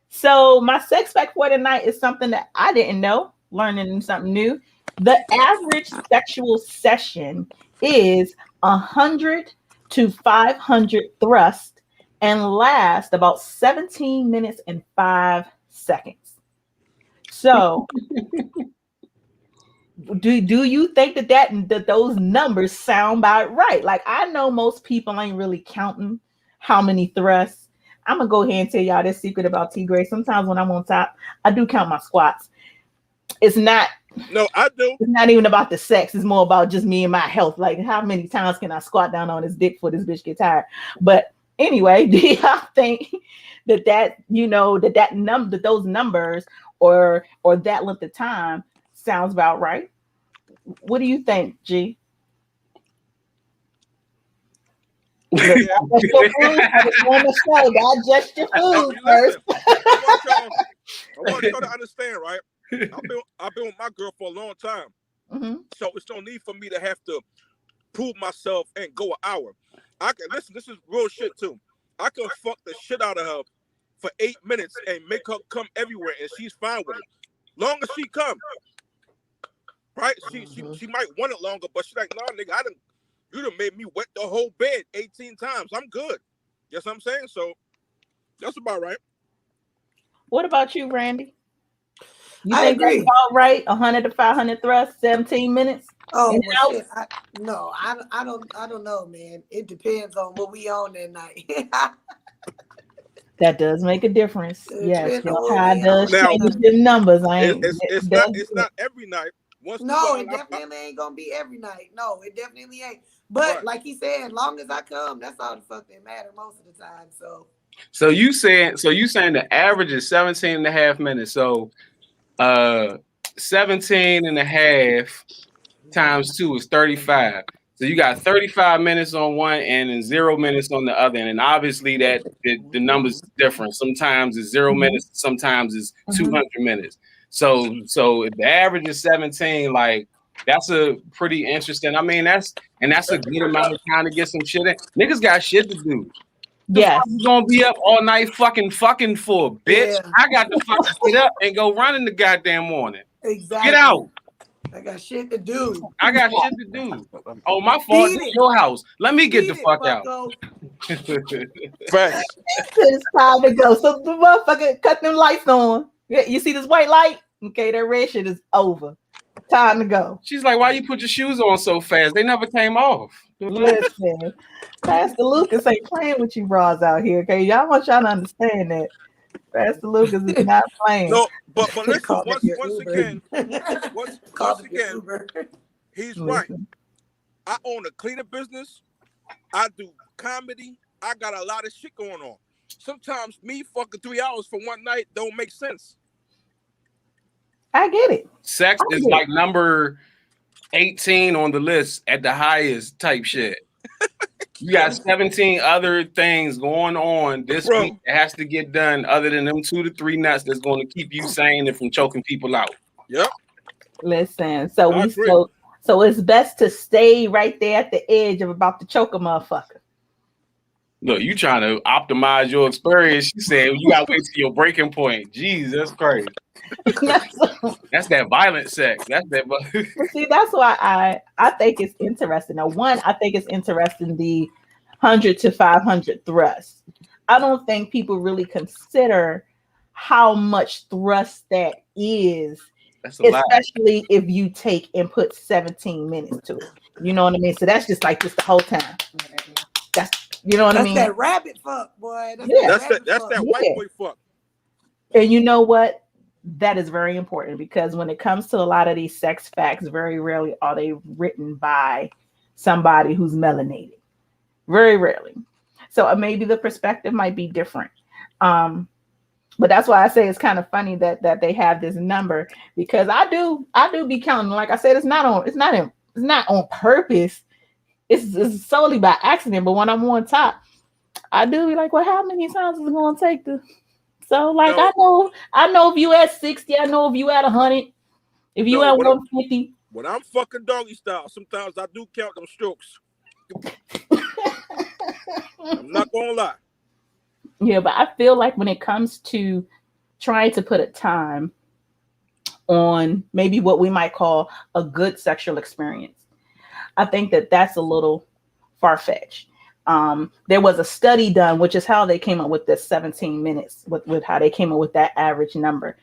So my sex fact for tonight is something that I didn't know, learning something new. The average sexual session is 100 to 500 thrusts and lasts about 17 minutes and 5 seconds. So do you think that those numbers sound about right? Like, I know most people ain't really counting how many thrusts. I'm gonna go ahead and tell y'all this secret about T.GRAYE. Sometimes when I'm on top, I do count my squats. It's not. No, I do. It's not even about the sex. It's more about just me and my health. Like, how many times can I squat down on his dick before this bitch get tired? But anyway, do y'all think that those numbers or that length of time sounds about right? What do you think, G? Digest your food. Digest your food first. I want y'all to understand, right? I've been with my girl for a long time, so it's no need for me to have to prove myself and go an hour. I can listen. This is real shit too. I can fuck the shit out of her for 8 minutes and make her come everywhere, and she's fine with it. Long as she come, right? She might want it longer, but she's like, nah, nigga, you done made me wet the whole bed 18 times. I'm good. You know what I'm saying? So that's about right. What about you, Randy? You I think that's agree. about right? 100 to 500 thrusts, 17 minutes. Oh In well, and shit. I don't know, man. It depends on what we on that night. That does make a difference. It Yes, depends your on what high we on does that Now, change night. the numbers. I ain't. it's It not does. it's not every night. Once in a No, while, it definitely ain't gonna be every night. No, it definitely ain't. But right. like he said, long as I come, that's all the fuck that matter most of the time. So you saying the average is 17 and a half minutes. So 17 and a half times 2 is 35. So you got 35 minutes on one end and 0 minutes on the other end. And obviously that the numbers different. Sometimes it's 0 minutes, sometimes it's 200 minutes. So if the average is 17, like that's a pretty interesting. I mean, that's a good amount of time to get some shit in. Niggas got shit to do. The Yes. fuck you gonna be up all night fucking for, bitch? Yeah. I got to fucking get up and go run in the goddamn morning. Exactly. Get out. I got shit to do. I got shit to do. Oh, my fault. This your house. Let me get the fuck out. Facts. It's time to go. So the motherfucker cut them lights on. Yeah, you see this white light? Okay, that red shit is over. Time to go. She's like, why you put your shoes on so fast? They never came off. Listen, Pastor Lucas ain't playing with you bras out here. Okay, y'all want y'all to understand that Pastor Lucas is not playing. No, but listen. Call Once again, he's right. Listen. I own a cleaner business. I do comedy. I got a lot of shit going on. Sometimes me fucking 3 hours for one night don't make sense. I get it. Sex is like number 18 on the list at the highest type shit. You got 17 other things going on this week that has to get done other than them 2 to 3 nuts that's going to keep you sane and from choking people out. Yep. Listen, so it's best to stay right there at the edge of about to choke a motherfucker. Look, you trying to optimize your experience. She said you gotta wait till your breaking point. Jeez, that's crazy. That's that violent sex. That's that. See, that's why I think it's interesting. Now, one, I think it's interesting the 100 to 500 thrust. I don't think people really consider how much thrust that is, especially if you take and put 17 minutes to it. You know what I mean? So that's just the whole time. That's I mean? That's that rabbit fuck, boy. That's that white boy fuck. And you know what? That is very important because when it comes to a lot of these sex facts, very rarely are they written by somebody who's melanated. Very rarely. So maybe the perspective might be different. But that's why I say it's kind of funny that they have this number because I do be counting. Like I said, it's not on purpose. It's solely by accident. But when I'm on top, I do be like, well, how many times is it going to take to? So like, no. I know if you at 60, I know if you at 100, if you at 150. When I'm fucking doggy style, sometimes I do count them strokes. I'm not gonna lie. Yeah, but I feel like when it comes to trying to put a time on maybe what we might call a good sexual experience, I think that's a little far-fetched. There was a study done, which is how they came up with this 17 minutes, with how they came up with that average number.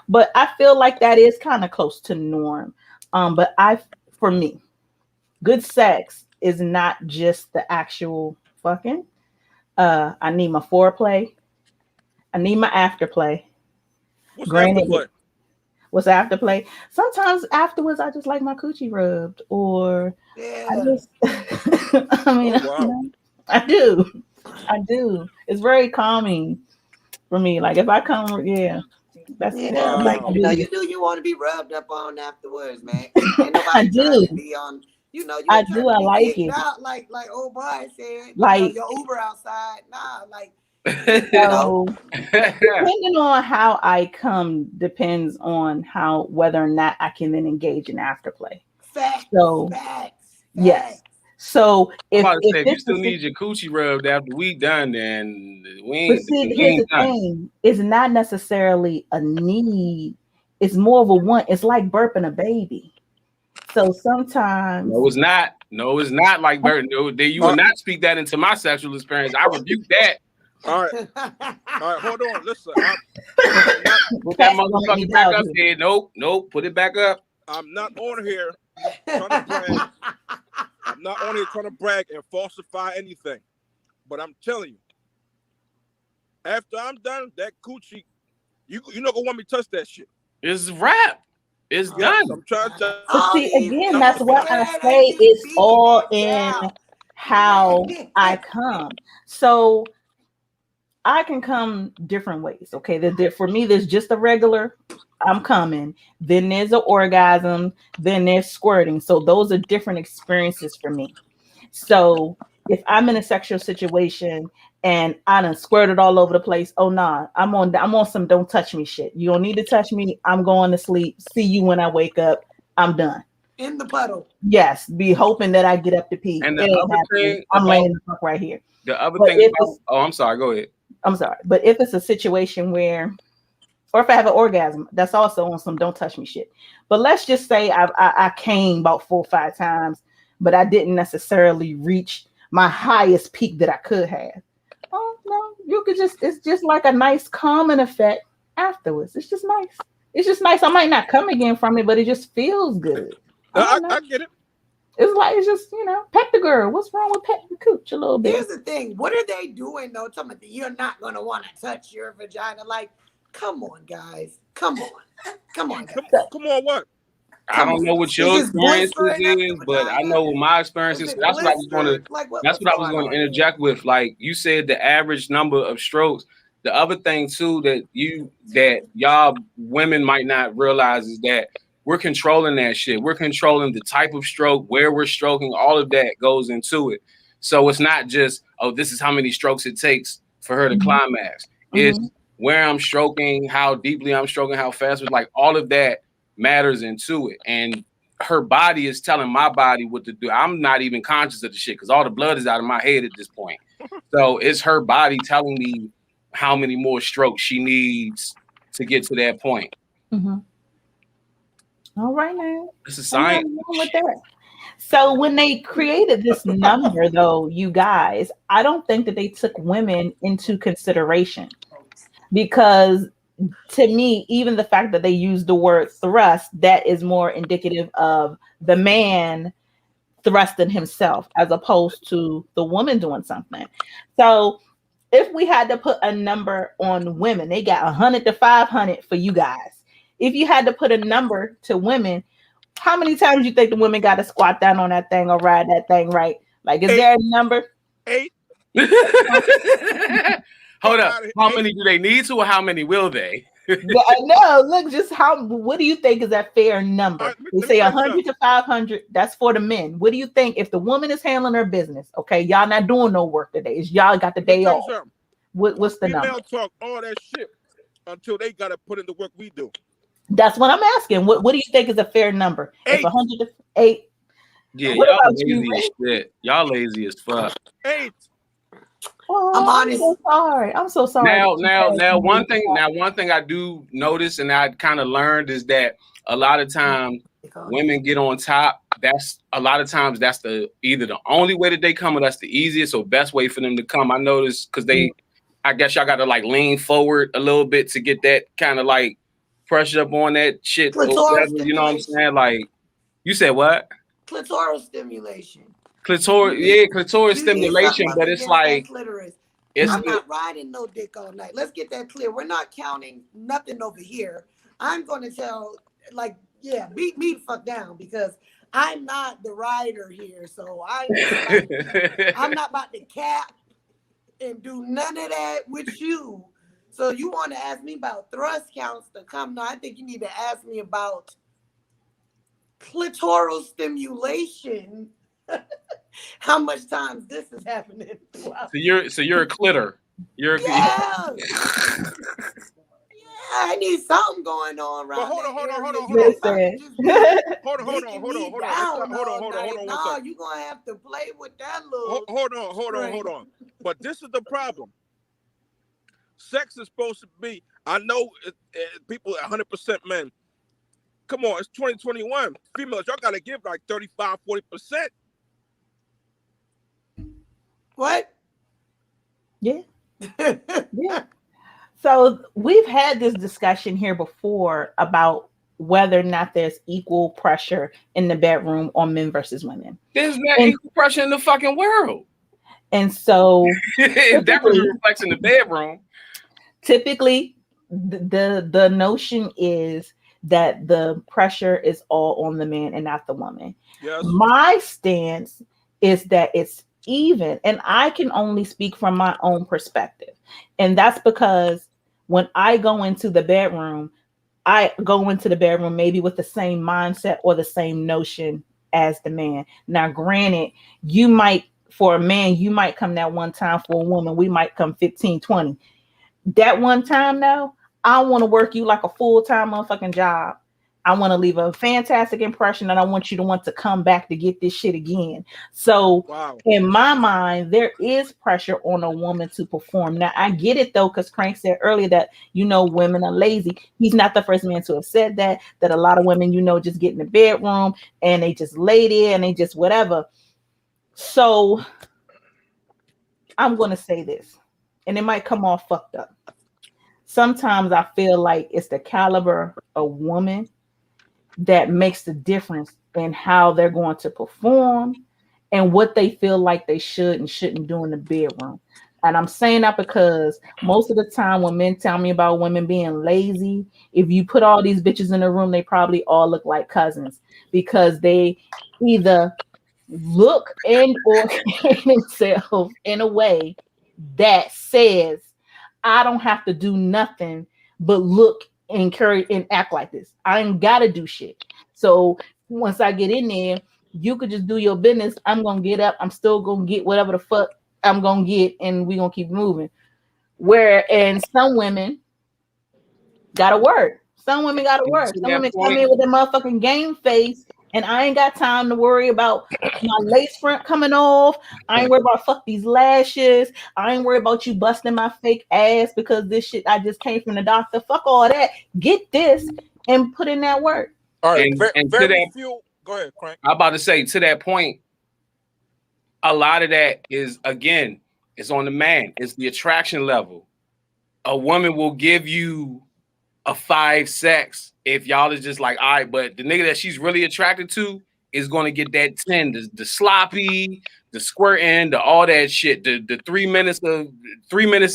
But I feel like that is kind of close to norm. But for me, good sex is not just the actual fucking. I need my foreplay. I need my afterplay. What's afterplay? What's afterplay? Sometimes afterwards, I just like my coochie rubbed, or I just. I mean, I do. It's very calming for me. Like if I come, that's like you do. You want to be rubbed up on afterwards, man. Ain't nobody I do. To be on. You I do. I like it. Out, like old boy said. Like your Uber outside. Nah, like. So, depending on how I come depends on whether or not I can then engage in afterplay. Facts. Yes. So if you still need your coochie rubbed after we done, then we ain't. Here's the thing: it's not necessarily a need. It's more of a want. It's like burping a baby. So sometimes no, it's not. No, it's not like burping. No, you will not speak that into my sexual experience. I rebuke that All right, hold on. Listen, Put that motherfucker back up there. Nope. Put it back up. I'm not on here trying to brag. I'm not on here trying to brag and falsify anything. But I'm telling you, after I'm done, that coochie, you're not gonna want me to touch that shit. It's wrap. It's done. I'm trying to But see, again, that's what I say. It's all in how I come. So I can come different ways. Okay, for me, there's just a regular. I'm coming. Then there's an orgasm. Then there's squirting. So those are different experiences for me. So if I'm in a sexual situation and I done squirted all over the place, oh nah, I'm on some don't touch me shit. You don't need to touch me. I'm going to sleep. See you when I wake up. I'm done. In the puddle. Yes, be hoping that I get up to pee. And the other thing, I'm laying the fuck right here. The other thing I'm sorry, go ahead. I'm sorry. But if it's a situation where, or if I have an orgasm, that's also on some don't touch me shit. But let's just say I came about 4 or 5 times, but I didn't necessarily reach my highest peak that I could have. Oh no, it's just like a nice calming effect afterwards. It's just nice. It's just nice. I might not come again from it, but it just feels good. I get it. It's just, pet the girl. What's wrong with petting the cooch a little bit? Here's the thing. What are they doing though? Talking about you're not gonna want to touch your vagina. Like, come on, guys. Come on. Come on. Come on, what? I don't know what your experiences is, but I know what my experience is. That's what I was going to interject with. Like you said, the average number of strokes. The other thing too that y'all women might not realize is that we're controlling that shit. We're controlling the type of stroke, where we're stroking. All of that goes into it. So it's not just, oh, this is how many strokes it takes for her to climax. It's where I'm stroking, how deeply I'm stroking, how fast. It's like all of that matters into it. And her body is telling my body what to do. I'm not even conscious of the shit because all the blood is out of my head at this point. So it's her body telling me how many more strokes she needs to get to that point. All right, now. This is science. With that. So when they created this number, though, you guys, I don't think that they took women into consideration, because to me, even the fact that they use the word thrust, that is more indicative of the man thrusting himself as opposed to the woman doing something. So if we had to put a number on women, they got 100 to 500 for you guys. If you had to put a number to women, how many times you think the women got to squat down on that thing or ride that thing right? Like, is there a number? 8. Hold up. How many do they need to, or how many will they? No, look, what do you think is that fair number? They say 100 to 500. That's for the men. What do you think if the woman is handling her business? Okay, y'all not doing no work today. It's y'all got the day off. What's the number? Female talk all that shit until they got to put in the work we do. That's what I'm asking. What do you think is a fair number? 8. If 100 to 8. Yeah, y'all lazy as shit. Y'all lazy as fuck. 8. Oh, I'm honest. I'm so sorry. Now, one thing I do notice, and I kind of learned, is that a lot of times women get on top. That's a lot of times that's either the only way that they come, or that's the easiest or best way for them to come. I noticed because I guess y'all got to like lean forward a little bit to get that kind of like pressure up on that shit. Or whatever, you know what I'm saying? Like, you said what? Clitoral stimulation. Clitoral stimulation, but it's like I'm not riding no dick all night. Let's get that clear. We're not counting nothing over here. I'm going to tell, beat me the fuck down, because I'm not the rider here. So I'm not about to cap and do none of that with you. So you want to ask me about thrust counts to come? No, I think you need to ask me about clitoral stimulation. How much times this is happening? Wow. So you're a clitter. Yeah, I need something going on right now. Hold on. No, you're gonna have to play with that little. Hold on. But this is the problem. Sex is supposed to be. I know people 100% men. Come on, it's 2021. Females, y'all gotta give like 35, 40%. What? Yeah. Yeah. So we've had this discussion here before about whether or not there's equal pressure in the bedroom on men versus women. There's not And equal pressure in the fucking world. and so It definitely typically, reflects in the bedroom. typically the notion is that the pressure is all on the man and not the woman. Yes. My stance is that it's even, and I can only speak from my own perspective. And that's because when I go into the bedroom, I go into the bedroom maybe with the same mindset or the same notion as the man. Now, granted, you might, for a man, you might come that one time. For a woman, we might come 15, 20. That one time though, I want to work you like a full-time motherfucking job. I want to leave a fantastic impression and I want you to want to come back to get this shit again. So Wow. in my mind, there is pressure on a woman to perform. Now I get it though, because Crank said earlier that women are lazy. He's not the first man to have said that a lot of women, just get in the bedroom and they just lay there and they just whatever. So I'm gonna say this, and it might come off fucked up. Sometimes I feel like it's the caliber of woman that makes the difference in how they're going to perform and what they feel like they should and shouldn't do in the bedroom. And I'm saying that because most of the time when men tell me about women being lazy, if you put all these bitches in a room, they probably all look like cousins because they either look and or carry themselves in a way that says I don't have to do nothing but look and carry and act like this. I ain't gotta do shit. So once I get in there, you could just do your business. I'm gonna get up. I'm still gonna get whatever the fuck I'm gonna get, and we're gonna keep moving. Where and some women gotta work. Some women gotta And work. to Some that women come point, in with their motherfucking game face, and I ain't got time to worry about my lace front coming off. I ain't worried about fuck these lashes. I ain't worried about you busting my fake ass because this shit I just came from the doctor. Fuck all that. Get this and put in that work. All right. and to Very that, few. Go ahead, Crank. I'm about to say to that point, a lot of that is again, it's on the man. It's the attraction level. A woman will give you a 5-sex if y'all is just like, all right, but the nigga that she's really attracted to is going to get that 10, the sloppy, the squirting, the all that shit, the 3 minutes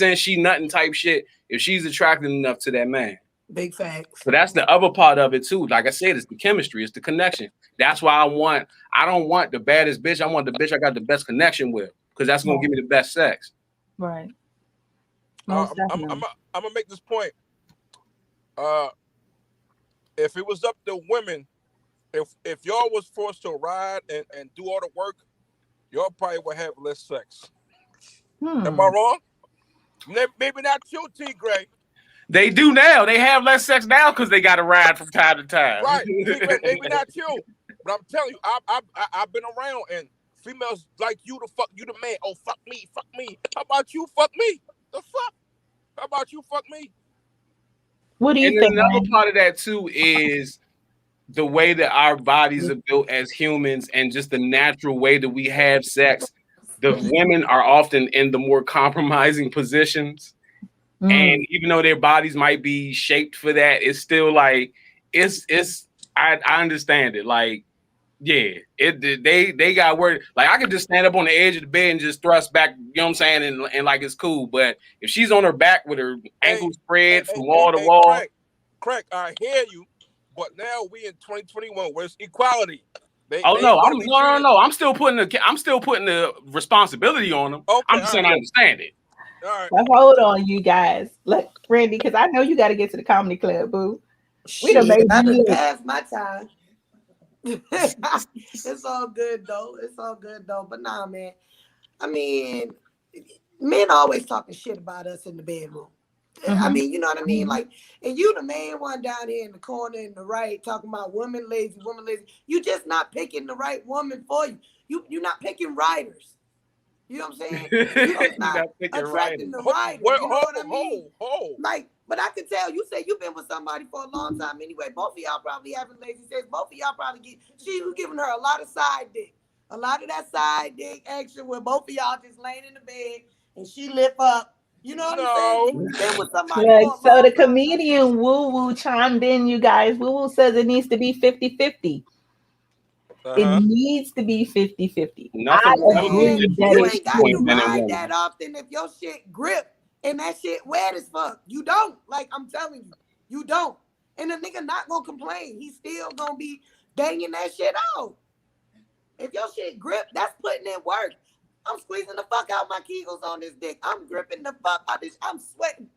in, she nutting type shit. If she's attracted enough to that man. Big facts. So that's the other part of it too. Like I said, it's the chemistry, it's the connection. That's why I don't want the baddest bitch. I want the bitch I got the best connection with, because that's gonna give me the best sex. Right. I'm, Most I'm, definitely. I'm, I'm gonna make this point. If it was up to women, if y'all was forced to ride and do all the work, y'all probably would have less sex. Am I wrong? Maybe not you, T.GRAYE. They do now. They have less sex now because they got to ride from time to time. Right, T.GRAYE. Maybe not you, but I'm telling you, I've been around and females like you to fuck you the man. Oh, fuck me, fuck me. How about you fuck me? The fuck? How about you fuck me? What do you And think, another Randy? part of that too is the way that our bodies are built as humans and just the natural way that we have sex. The women are often in the more compromising positions. And even though their bodies might be shaped for that, it's still like I understand it. Like, yeah, they got word. Like, I could just stand up on the edge of the bed and just thrust back, you know what I'm saying, and like it's cool. But if she's on her back with her Hey, ankles spread from hey, wall to wall, Craig, I hear you, but now we in 2021 where it's equality. They oh ain't no, want to be treated. no. I'm still putting the responsibility on them. Okay, I'm just saying I understand it. All right. Well, hold on, you guys. Look, Randy, because I know you got to get to the comedy club, boo. We done Shit, made I you done look. passed my time. It's all good though. It's all good though. But nah, man. I mean, men always talking shit about us in the bedroom. I mean, you know what I mean? Like, and you the main one down here in the corner in the right talking about women lazy, woman lazy. You just not picking the right woman for you. You're not picking riders. You know what I'm saying? You're not attracting the riders. You know what I mean? Like, but I can tell you say you've been with somebody for a long time anyway. Both of y'all probably having lazy sex. Both of y'all probably she was giving her a lot of side dick. A lot of that side dick action where both of y'all just laying in the bed and she lift up You know what I'm saying? No. You been with somebody Look, for a so long the time. comedian Woo Woo chimed in, you guys. Woo Woo says it needs to be 50-50. It Uh-huh. needs to be 50-50. I Nothing wrong Man, with agree that you it difference ain't got to between should men be. and ride that women. often if your shit grip and that shit wet as fuck. You don't. Like, I'm telling you, you don't. And the nigga not gonna complain. He's still gonna be banging that shit out. If your shit grip, that's putting in work. I'm squeezing the fuck out my kegels on this dick. I'm gripping the fuck out this. I'm sweating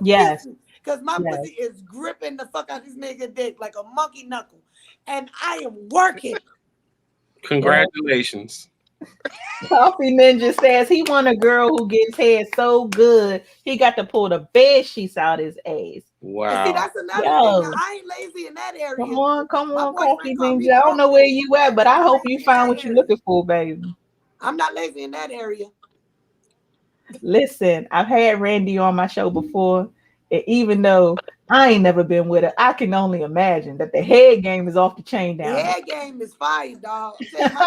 Yes, profusely because my yes. pussy is gripping the fuck out this nigga dick like a monkey knuckle. And I am working. Congratulations. Coffee Ninja says he want a girl who gets head so good he got to pull the bed sheets out his ass. And see, Wow. that's another thing. Now, Yo, I ain't lazy in that area. come My on, Coffee boyfriend called me Ninja. I don't throat know where goat. you at, but I I'm hope lazy you in find that what you're area. looking for, baby. I'm not lazy in that area. Listen, I've had Randy on my show before, and even though I ain't never been with her, I can only imagine that the head game is off the chain The down there. head game is fire, dog. I'm saying my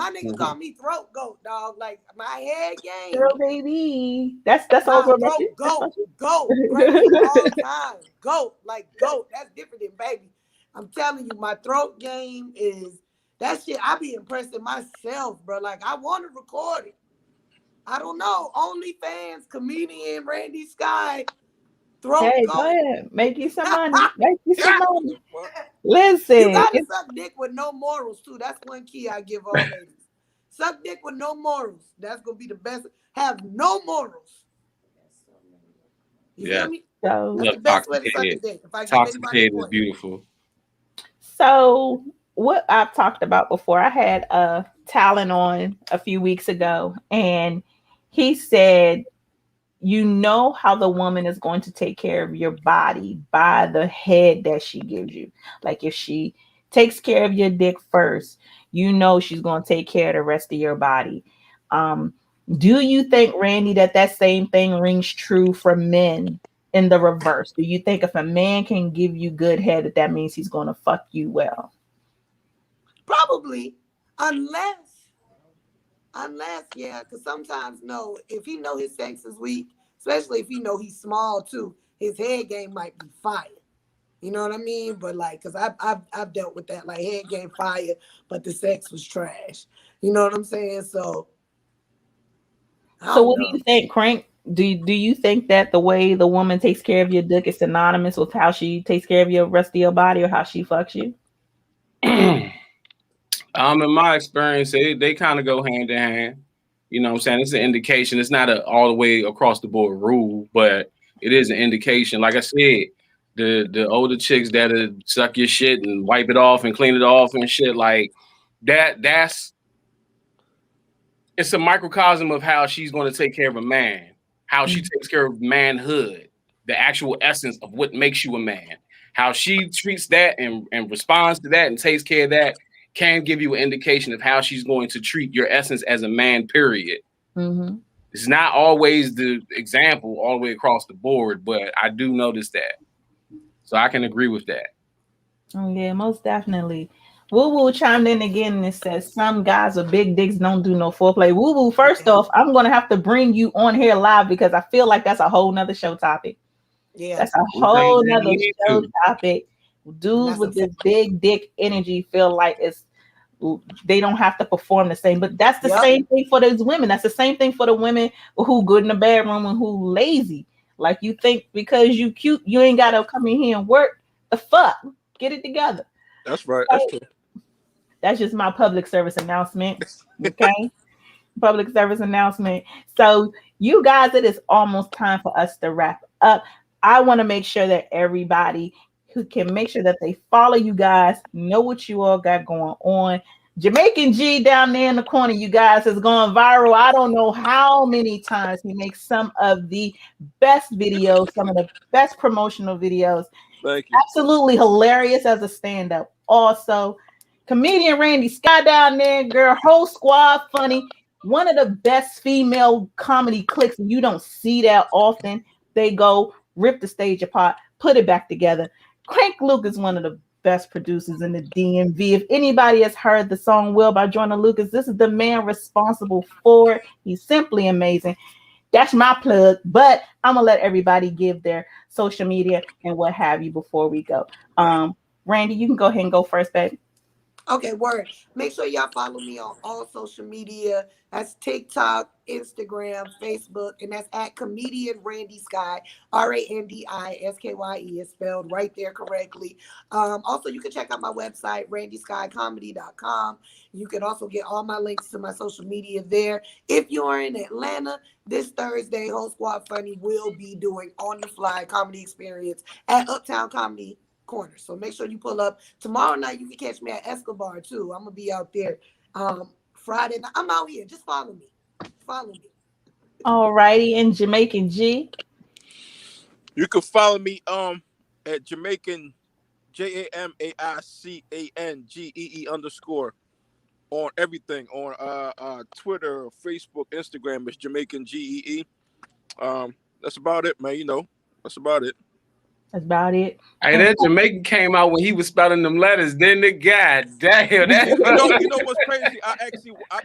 nigga called me throat goat, dog. Like my head game. Girl, baby, that's all Nah, good about throat you. That's about goat, great of all time. Goat, like goat. That's different than baby. I'm telling you, my throat game is that shit. I be impressing myself, bro. Like I want to record it. I don't know. OnlyFans, comedian Randy Skye, throat Hey, go goat. ahead, make you some money. Make you some money. You Listen, gotta suck dick with no morals too. That's one key I give all ladies. Suck dick with no morals. That's gonna be the best. Have no morals. You Yeah. feel me? so That's the Look, best way toxic to suck a head. dick. If I give Toxic anybody a head is point. beautiful. so what I've talked about before, I had Talon on a few weeks ago, and he said, you know how the woman is going to take care of your body by the head that she gives you. Like if she takes care of your dick first, you know she's going to take care of the rest of your body. Um, do you think, Randy, that same thing rings true for men in the reverse? Do you think if a man can give you good head, that means he's going to fuck you well? Probably. Unless, yeah, because sometimes no, if he know his sex is weak, especially if he know he's small too, his head game might be fire. You know what I mean? But like, cause I've dealt with that, like head game fire, but the sex was trash. You know what I'm saying? So I So don't what do know. you think, Crank? Do you think that the way the woman takes care of your dick is synonymous with how she takes care of your rest of your body or how she fucks you? In my experience, they kind of go hand in hand. You know what I'm saying? It's an indication. It's not a all the way across the board rule, but it is an indication. Like I said, the older chicks that'll suck your shit and wipe it off and clean it off and shit like that's it's a microcosm of how she's going to take care of a man, how she takes care of manhood, the actual essence of what makes you a man, how she treats that and responds to that and takes care of that can give you an indication of how she's going to treat your essence as a man, period. Mm-hmm. It's not always the example all the way across the board, but I do notice that. So I can agree with that. Oh yeah, most definitely. Woo Woo chimed in again and says some guys with big dicks don't do no foreplay. Woo Woo, first off, I'm gonna have to bring you on here live because I feel like that's a whole nother show topic. Yeah, That's a We whole didn't nother need show to. topic. and Dudes that's a with fact. this big dick energy feel like they don't have to perform the same. But that's the Yep. same thing for those women. That's the same thing for the women who good in the bedroom and who lazy. Like you think because you cute, you ain't gotta come in here and work. The fuck, get it together. That's right. That's true. That's just my public service announcement. Okay. Public service announcement. So, you guys, it is almost time for us to wrap up. I want to make sure that everybody who can make sure that they follow you guys, know what you all got going on. Jamaican G down there in the corner, you guys, has gone viral. I don't know how many times he makes some of the best videos, some of the best promotional videos. Thank you. Absolutely hilarious as a stand-up. Also, comedian Randy Skye down there, girl, whole squad funny. One of the best female comedy clicks, and you don't see that often. They go rip the stage apart, put it back together. Crank Luke is one of the best producers in the DMV. If anybody has heard the song Will by Jordan Lucas, this is the man responsible for it. He's simply amazing. That's my plug. But I'm gonna let everybody give their social media and what have you before we go. Randi, you can go ahead and go first, babe. Okay, word. Make sure y'all follow me on all social media. That's TikTok, Instagram, Facebook, and that's at comedian Randi Skye. RandiSkye is spelled right there correctly. Also, you can check out my website, randyskyeComedy.com. You can also get all my links to my social media there. If you are in Atlanta, this Thursday, Whole Squad Funny will be doing On the Fly comedy experience at Uptown Comedy Corner. So make sure you pull up. Tomorrow night you can catch me at Escobar too. I'm gonna be out there. Friday night, I'm out here. Just follow me. Follow me. All righty, and Jamaican G. You can follow me at Jamaican JAMAICANGEE_ on everything on Twitter, Facebook, Instagram. It's Jamaican GEE. That's about it, man. You know, that's about it. That's about it. Hey, that Jamaican came out when he was spelling them letters, didn't it? God damn, that You know what's crazy? I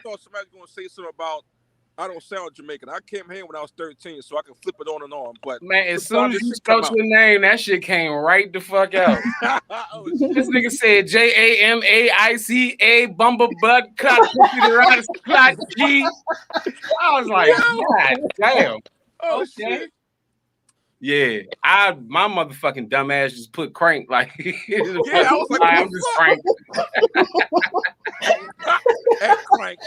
thought somebody was gonna say something about I don't sound Jamaican. I came here when I was 13, so I can flip it on and on. But man, as soon as you spelled your name, that shit came right the fuck out. Oh, this nigga said JAMAICA Bumble Butt Cut Clot G. I was like, God damn. Oh okay. Shit. Yeah, my motherfucking dumbass just put crank like. Yeah, I was like, I'm just crank. At crank.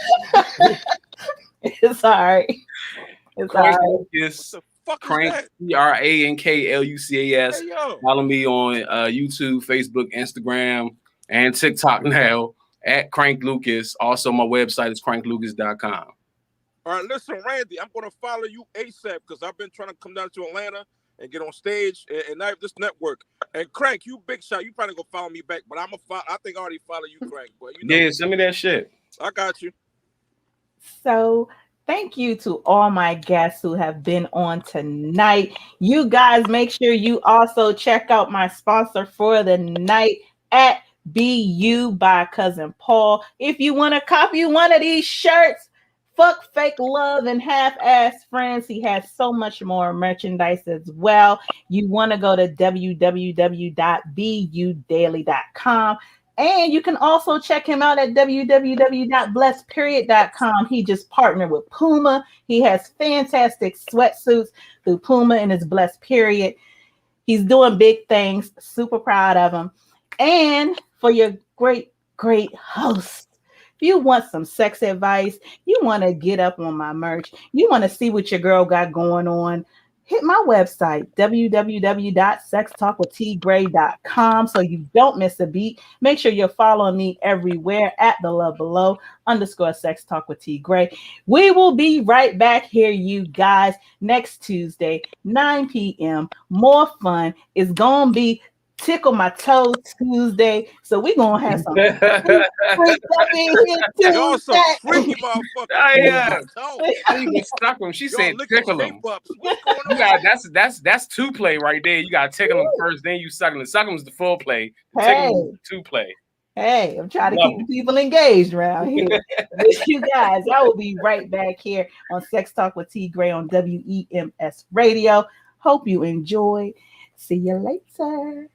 It's all right. It's Crank all right. Lucas. Fuck Crank is that? CRANKLUCAS. Hey, yo. Follow me on YouTube, Facebook, Instagram, and TikTok now at Crank Lucas. Also, my website is cranklucas.com. All right, listen, Randi, I'm gonna follow you ASAP because I've been trying to come down to Atlanta and get on stage and now this network. And Crank, you big shot, you probably gonna follow me back, but I think I already follow you, Crank. But you know, yeah, send me that shit. I got you. So thank you to all my guests who have been on tonight. You guys make sure you also check out my sponsor for the night at BU by Cousin Paul. If you want to copy one of these shirts, fuck fake love and half-ass friends, he has so much more merchandise as well. You want to go to www.budaily.com. And you can also check him out at www.blessperiod.com. He just partnered with Puma. He has fantastic sweatsuits through Puma and his Blessed Period. He's doing big things. Super proud of him. And for your great, great host, if you want some sex advice, you want to get up on my merch, you want to see what your girl got going on, hit my website, www.sextalkwithtgraye.com, so you don't miss a beat. Make sure you're following me everywhere at the love below _ sex talk with T Gray. We will be right back here, you guys, next Tuesday, 9 p.m. More fun. It's going to be Tickle My Toes Tuesday. So we're going to have some freaks up in here Y'all some freaky motherfuckers. Oh, yeah. She even stuck him. She said tickle him. What's going on? That's two play right there. You got to tickle them first, then you suck them. Suck them's the full play. Hey. Tickle them two play. Hey, I'm trying to keep the people engaged around here. You guys, I will be right back here on Sex Talk with T Gray on WEMS Radio. Hope you enjoyed. See you later.